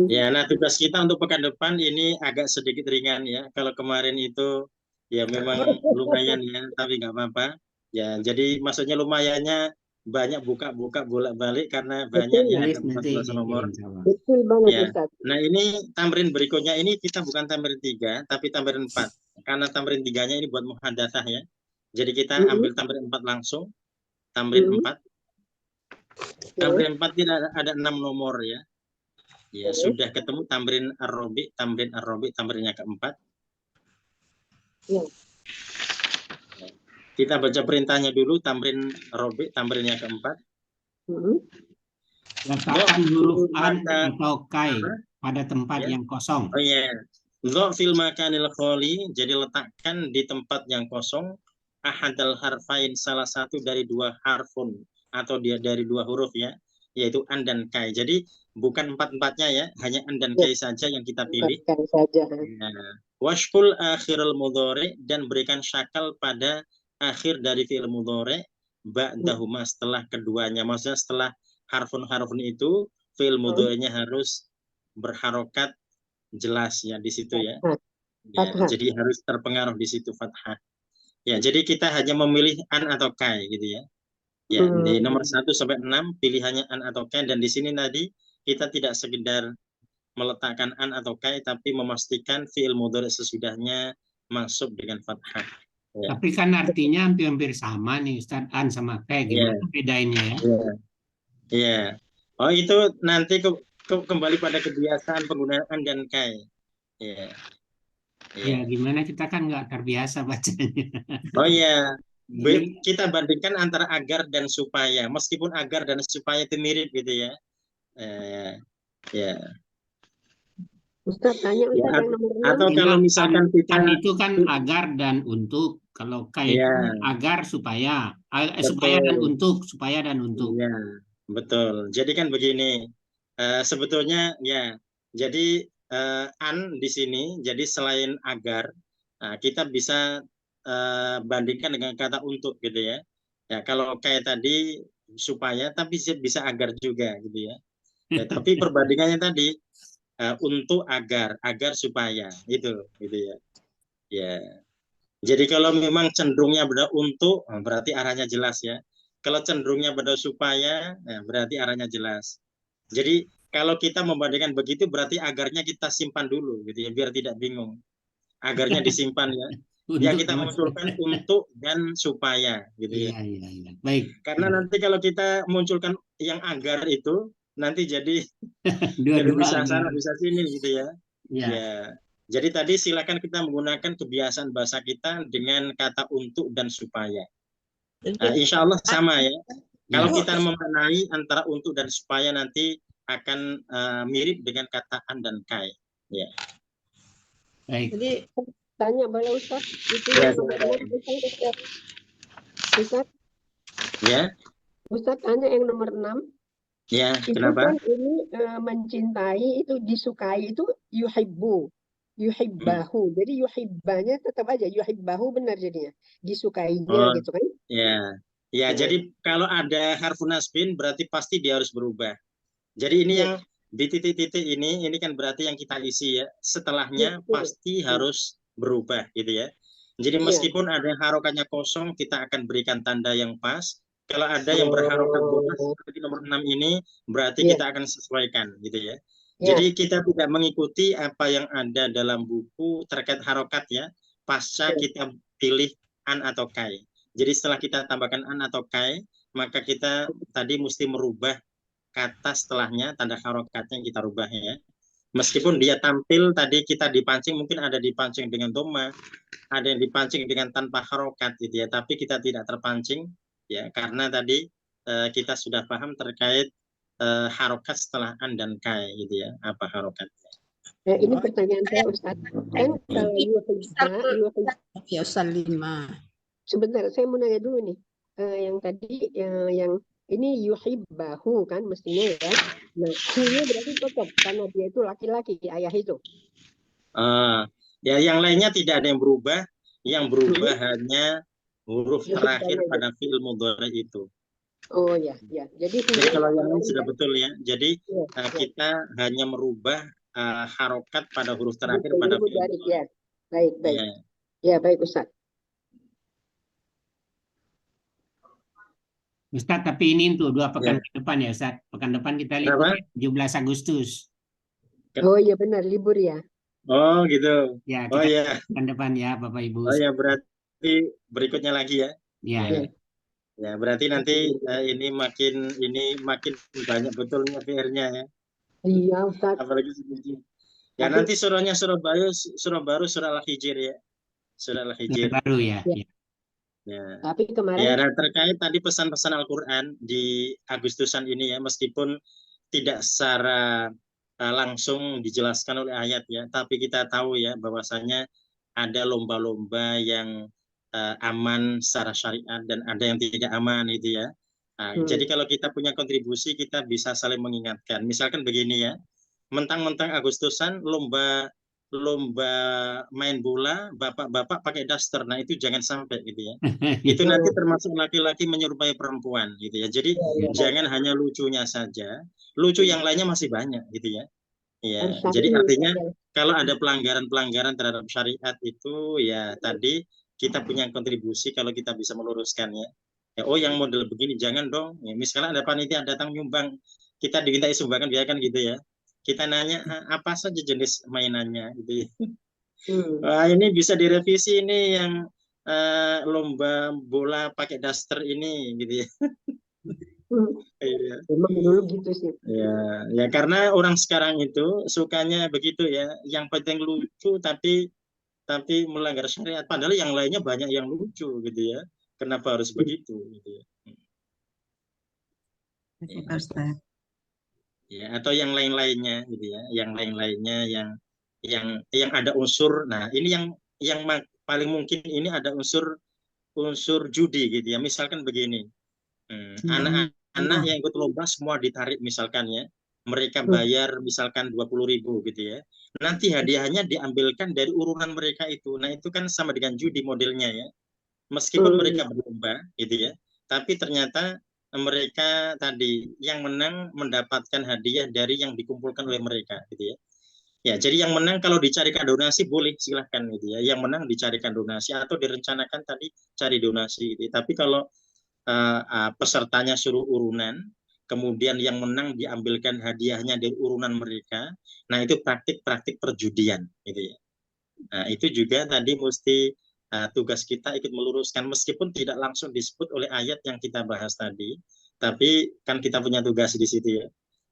Ya, nah tugas kita untuk pekan depan ini agak sedikit ringan ya. Kalau kemarin itu ya memang lumayan ya, tapi nggak apa-apa. Ya, jadi maksudnya lumayannya banyak buka-buka bolak-balik karena banyak Betul. yang Tulis ada nanti 14 nomor. insya Allah. Betul banget Ya. Ustaz. Nah, ini tamrin berikutnya ini kita bukan tamrin 3, tapi tamrin 4. Karena tamrin 3-nya ini buat muhadatsah ya. Jadi kita ambil tamrin 4 langsung. Tamrin 4. Tamrin 4 tidak ada 6 nomor ya. Ya, sudah ketemu tamrin ar-robi, tamrinnya keempat. Ya. Kita baca perintahnya dulu, tamrin robi, tamrinnya keempat. Letakkan huruf an atau kai pada tempat yang kosong. Oh iya. Dha fil makanil khali, jadi letakkan di tempat yang kosong ahadal harfain, salah satu dari dua harfun atau dia dari dua huruf ya, yaitu an dan kai. Jadi bukan empat-empatnya ya, hanya an dan kai saja yang kita pilih. Saja. Nah, washkul akhirul mudhari, dan berikan syakal pada akhir dari fi'il mudhari ba'dahuma, setelah keduanya. Maksudnya setelah harfun-harfun itu fi'il mudhari'nya harus berharokat jelas ya di situ ya. Ya, jadi harus terpengaruh di situ fathah. Ya, jadi kita hanya memilih an atau kai gitu ya. Ya, di nomor 1 sampai 6 pilihannya an atau kai, dan di sini tadi kita tidak sekedar meletakkan an atau kai, tapi memastikan fi'il mudhari sesudahnya mansub dengan fathah. Ya. Tapi kan artinya hampir-hampir sama nih Ustaz, an sama kai, gimana bedainnya ya? Iya. Oh, itu nanti kembali pada kebiasaan penggunaan an dan kai. Iya. Ya, gimana kita kan nggak terbiasa bacanya. Oh iya. Kita bandingkan antara agar dan supaya. Meskipun agar dan supaya itu mirip gitu ya. Ya. Ustaz tanya Ustaz Ya, yang nomor 6. atau kalau misalkan kita itu kan agar dan untuk. Kalau kai itu agar supaya, supaya dan untuk, supaya dan untuk. Ya, betul. Jadi kan begini. Sebetulnya ya. Jadi an di sini, jadi selain agar, kita bisa bandingkan dengan kata untuk gitu ya. Ya, kalau kayak tadi supaya, tapi bisa agar juga gitu ya. Ya, tapi perbandingannya tadi untuk agar supaya itu gitu ya. Ya. Jadi kalau memang cenderungnya pada untuk, berarti arahnya jelas ya. Kalau cenderungnya pada supaya, berarti arahnya jelas. Jadi kalau kita membandingkan begitu, berarti agarnya kita simpan dulu gitu ya, biar tidak bingung. Agarnya disimpan ya. Ya, kita munculkan untuk dan supaya gitu ya. Iya. Baik. Karena nanti kalau kita munculkan yang agar itu, nanti jadi bisa sana bisa sini gitu ya. Ya. Jadi tadi silakan kita menggunakan kebiasaan bahasa kita dengan kata untuk dan supaya. Insya Allah sama ya. Kalau kita memaknai antara untuk dan supaya nanti akan mirip dengan kata an dan kai. Ya. Baik. Jadi tanya boleh Ustaz? Itu Ya, Ustaz? Ya. Ustaz tanya yang nomor 6. Ya, itu kenapa? Kan ini mencintai itu disukai itu yuhibbahu. Jadi yuhibbanya tetap aja yuhibbahu benar jadinya. Disukainya gitu kan? Ya. Ya, jadi kalau ada harfu nasbin berarti pasti dia harus berubah. Jadi ini yang di titik-titik ini kan berarti yang kita isi ya. Setelahnya pasti harus berubah gitu ya. Jadi meskipun ada harokatnya kosong, kita akan berikan tanda yang pas. Kalau ada yang berharokat bonus seperti nomor 6 ini, berarti kita akan sesuaikan gitu ya. Jadi kita tidak mengikuti apa yang ada dalam buku terkait harokat ya. Pasca kita pilih an atau kai. Jadi setelah kita tambahkan an atau kai, maka kita tadi mesti merubah kata setelahnya, tanda harokatnya yang kita rubah ya. Meskipun dia tampil tadi kita dipancing, mungkin ada dipancing dengan dhamma, ada yang dipancing dengan tanpa harokat gitu ya, tapi kita tidak terpancing ya, karena tadi kita sudah paham terkait harokat setelah an dan kai gitu ya, apa harokatnya. Ini pertanyaan saya Ustaz. Kan kalau yuhibba Ya Ustaz 5. Sebentar, saya mau nanya dulu nih. yang tadi yang ini yuhibbahu kan mestinya ya. Nah, hu-nya berarti tetap karena dia itu laki-laki ayah itu. Ya, yang lainnya tidak ada yang berubah. Yang berubah hanya huruf terakhir pada fi'il mudhari itu. Oh ya, ya. Jadi kalau yang ini sudah betul ya. Jadi ya, kita hanya merubah harokat pada huruf terakhir pada fi'il mudhari. Ya, baik, baik. Ya, baik Ustaz. Ustaz, tapi ini untuk 2 pekan ke depan ya Ustaz. Pekan depan kita libur 17 Agustus. Oh iya benar, libur ya. Oh gitu. Ya, kita pekan depan ya Bapak Ibu. Oh ya, berarti berikutnya lagi ya. Ya. Ya, berarti nanti ini makin banyak betulnya PR-nya ya. Iya Ustaz. Apalagi ya nanti surahnya surah baru surah Al-Hijr ya. Surah Al-Hijr. Baru ya. Ya. Tapi kemarin ya, terkait tadi pesan-pesan Al-Quran di Agustusan ini ya, meskipun tidak secara langsung dijelaskan oleh ayat ya, tapi kita tahu ya bahwasanya ada lomba-lomba yang aman secara syariat dan ada yang tidak aman itu ya. Jadi kalau kita punya kontribusi kita bisa saling mengingatkan. Misalkan begini ya, mentang-mentang Agustusan lomba main bola bapak-bapak pakai daster, nah itu jangan sampai gitu ya. Itu nanti termasuk laki-laki menyerupai perempuan gitu ya. Jadi jangan hanya lucunya saja, lucu yang lainnya masih banyak gitu ya. Ya, jadi artinya kalau ada pelanggaran-pelanggaran terhadap syariat itu ya tadi kita punya kontribusi kalau kita bisa meluruskannya. Ya, oh yang model begini jangan dong. Ya, misalnya ada panitia datang nyumbang, kita dimintai sumbangan biarkan gitu ya. Kita nanya apa saja jenis mainannya gitu ya. Wah, ini bisa direvisi ini yang lomba bola pakai daster ini gitu ya. Memang dulu gitu sih. Ya karena orang sekarang itu sukanya begitu ya, yang penting lucu tapi melanggar syariat, padahal yang lainnya banyak yang lucu gitu ya. Kenapa harus begitu gitu ya. Ya, atau yang lain-lainnya gitu ya, yang lain-lainnya yang ada unsur. Nah, ini yang paling mungkin ini ada unsur judi gitu ya. Misalkan begini. Anak-anak yang ikut lomba semua ditarik misalkan ya. Mereka bayar misalkan 20.000 gitu ya. Nanti hadiahnya diambilkan dari urunan mereka itu. Nah, itu kan sama dengan judi modelnya ya. Meskipun mereka berlomba gitu ya, tapi ternyata mereka tadi yang menang mendapatkan hadiah dari yang dikumpulkan oleh mereka gitu ya. Ya, jadi yang menang kalau dicarikan donasi boleh silahkan gitu ya. Yang menang dicarikan donasi atau direncanakan tadi cari donasi gitu. Tapi kalau pesertanya suruh urunan, kemudian yang menang diambilkan hadiahnya dari urunan mereka, nah itu praktik-praktik perjudian gitu ya. Nah, itu juga tadi mesti tugas kita ikut meluruskan meskipun tidak langsung disebut oleh ayat yang kita bahas tadi, tapi kan kita punya tugas di situ ya.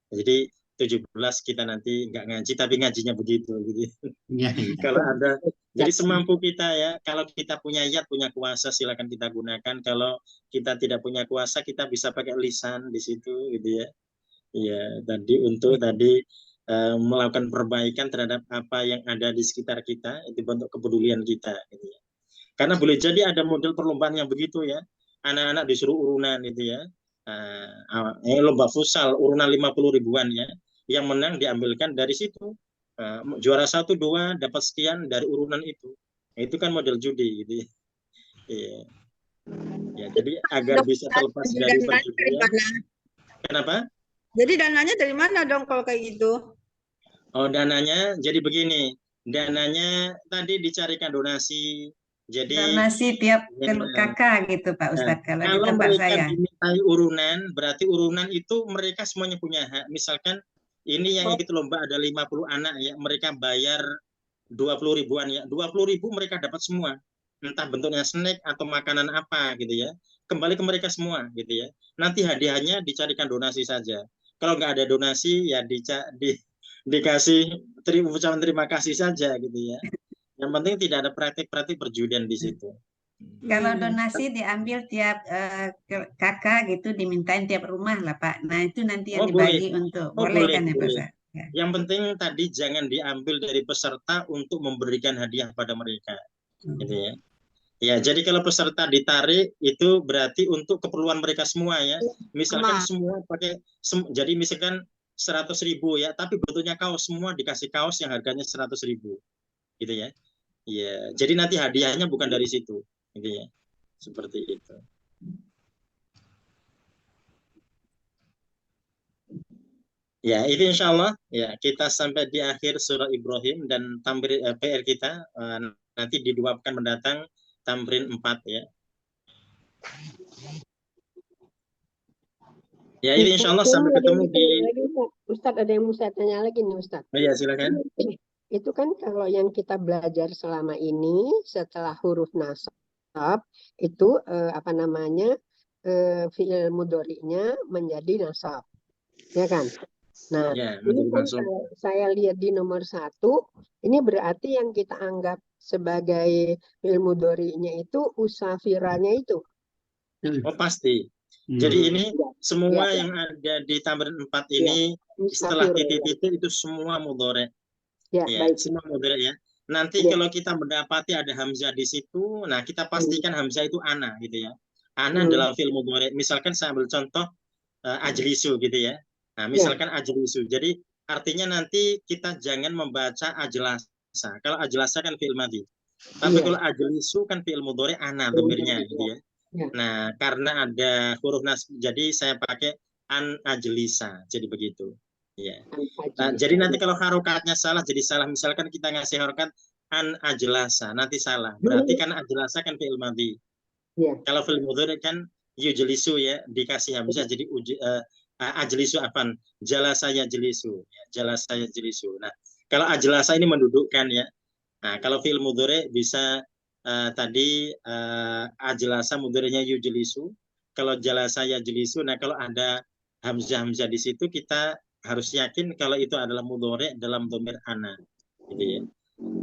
Jadi 17 kita nanti nggak ngaji tapi ngajinya begitu gitu. Kalau ada, jadi semampu kita ya. Kalau kita punya ayat, punya kuasa silakan kita gunakan. Kalau kita tidak punya kuasa kita bisa pakai lisan di situ gitu ya. Ya, tadi untuk melakukan perbaikan terhadap apa yang ada di sekitar kita, itu bentuk kepedulian kita gitu ya. Karena boleh jadi ada model perlombaan yang begitu ya, anak-anak disuruh urunan gitu ya, lomba futsal urunan 50 ribuan ya, yang menang diambilkan dari situ, juara 1, 2 dapat sekian dari urunan itu. Itu kan model judi gitu ya. Ya, jadi agar bisa terlepas dari perjudian. Kenapa? Jadi dananya dari mana dong kalau kayak gitu? Oh, dananya jadi begini, dananya tadi dicarikan donasi. Jadi donasi tiap kakak gitu Pak Ustadz. Kalau di tempat mereka saya dimintai urunan, berarti urunan itu mereka semuanya punya hak. Misalkan ini yang ikut lomba ada 50 anak ya, mereka bayar 20 ribuan ya, 20.000 mereka dapat semua, entah bentuknya snack atau makanan apa gitu ya, kembali ke mereka semua gitu ya. Nanti hadiahnya dicarikan donasi saja. Kalau nggak ada donasi ya dikasih ucapan terima kasih saja gitu ya. Yang penting tidak ada praktik-praktik perjudian di situ. Kalau donasi diambil tiap kakak gitu, dimintain tiap rumah lah Pak. Nah itu nanti yang dibagi untuk boleh kan ya Pak Ustadz? Ya. Yang penting tadi jangan diambil dari peserta untuk memberikan hadiah pada mereka, gitu ya. Ya, jadi kalau peserta ditarik itu berarti untuk keperluan mereka semua ya. Misalkan Sama. semua pakai, jadi misalkan 100.000 ya, tapi bentuknya kaos, semua dikasih kaos yang harganya 100.000, gitu ya. Ya, jadi nanti hadiahnya bukan dari situ, gitu ya. Seperti itu. Ya, itu insya Allah ya kita sampai di akhir surah Ibrahim dan PR kita nanti di 2 pekan mendatang Tamrin 4 ya. Ya, ini insya Allah sampai ketemu di... Ustadz, ada yang mau saya tanya lagi nih Ustadz. Oh ya, silakan. Itu kan kalau yang kita belajar selama ini setelah huruf nasab itu apa namanya fi'il mudhari'nya menjadi nasab, ya kan? Nah, ya, ini kan saya lihat di nomor 1, ini berarti yang kita anggap sebagai fi'il mudhari'nya itu usafiranya itu. Oh pasti. Jadi ini semua yang ada di Tamrin 4 ini setelah titik-titik itu semua mudhari'. Ya, semua mudhari' ya. Nanti kalau kita mendapati ada hamzah di situ, nah kita pastikan hamzah itu ana gitu ya. Ana dalam fi'il mudhari'. Misalkan saya ambil contoh ajlisu gitu ya. Nah, misalkan ajlisu. Jadi artinya nanti kita jangan membaca ajlasa. Kalau ajlasa kan fi'il madhi. Tapi kalau ajlisu kan fi'il mudhari' ana dhamirnya gitu ya. Nah, karena ada huruf nasb, jadi saya pakai an ajlisa, jadi begitu. Ya. Nah, jadi nanti kalau harokatnya salah, jadi salah. Misalkan kita ngasih harokat an ajlasa, nanti salah. Berarti kan ajlasa kan fi'il madhi. Kalau fi'il mudhari kan yujlisu ya, dikasih hamzah jadi ajlisu afan, jalasa yajlisu, jalasa yajlisu. Nah, kalau ajlasa ini mendudukkan ya. Nah, kalau fi'il mudhari bisa tadi ajlasa mudhari'nya yujlisu, kalau jalasa yajlisu. Nah, kalau ada hamzah di situ kita harus yakin kalau itu adalah mudhari' dalam dhamir ana, gitu ya.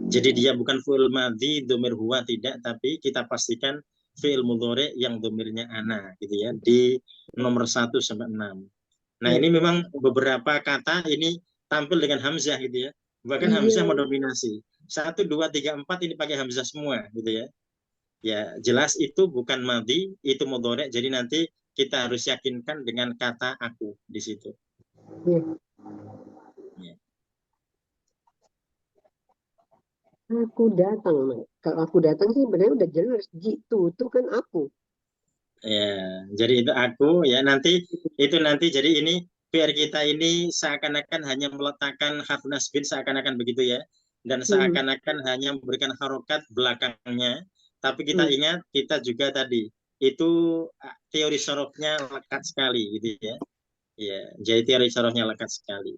Jadi dia bukan fi'il madhi dhamir huwa, tidak, tapi kita pastikan fi'il mudhari' yang dhamirnya ana, gitu ya, di nomor 1 sampai 6. Nah, ini memang beberapa kata ini tampil dengan hamzah gitu ya. Bahkan hamzah mendominasi. 1, 2, 3, 4 ini pakai hamzah semua gitu ya. Ya, jelas itu bukan madhi, itu mudhari'. Jadi nanti kita harus yakinkan dengan kata aku di situ. Ya. Aku datang, kalau aku datang sih sebenarnya udah jelas, jitu itu kan aku. Ya, jadi itu aku ya, nanti itu nanti jadi ini PR kita ini seakan-akan hanya meletakkan harf nasbin seakan-akan begitu ya. Dan seakan-akan hanya memberikan harokat belakangnya, tapi kita ingat kita juga tadi itu teori sorofnya lekat sekali gitu ya. Ya, jadi teori sorofnya lekat sekali.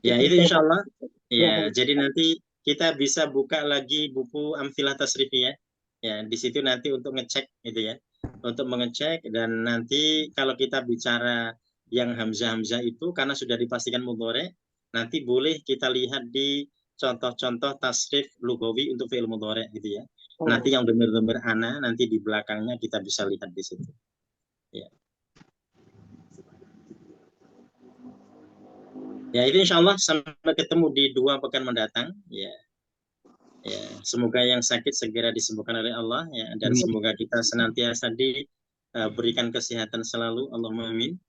Ya, itu insya Allah. Ya, jadi nanti kita bisa buka lagi buku Amthilah Tasrifiyah. Ya, di situ nanti untuk ngecek gitu ya. Untuk mengecek, dan nanti kalau kita bicara yang hamzah itu karena sudah dipastikan mudhari', nanti boleh kita lihat di contoh-contoh tasrif lugawi untuk fi'il mudhari' gitu ya. Nanti yang dhamir-dhamir ana nanti di belakangnya kita bisa lihat di situ. Ya. Ya, itu insya Allah sampai ketemu di 2 pekan mendatang. Ya. Ya, semoga yang sakit segera disembuhkan oleh Allah ya, dan semoga kita senantiasa diberikan kesehatan selalu. Allahumma amin.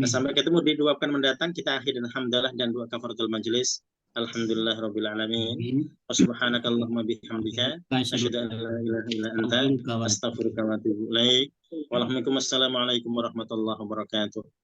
Sampai ketemu di 2 pekan mendatang. Kita akhir dan hamdalah dan doa kafaratul majelis. Alhamdulillah rabbil alamin. Subhanakallahumma bihamdika asyhadu an la ilaha illa anta astaghfiruka wa atubu ilaik. Waalaikumsalam warahmatullahi wabarakatuh.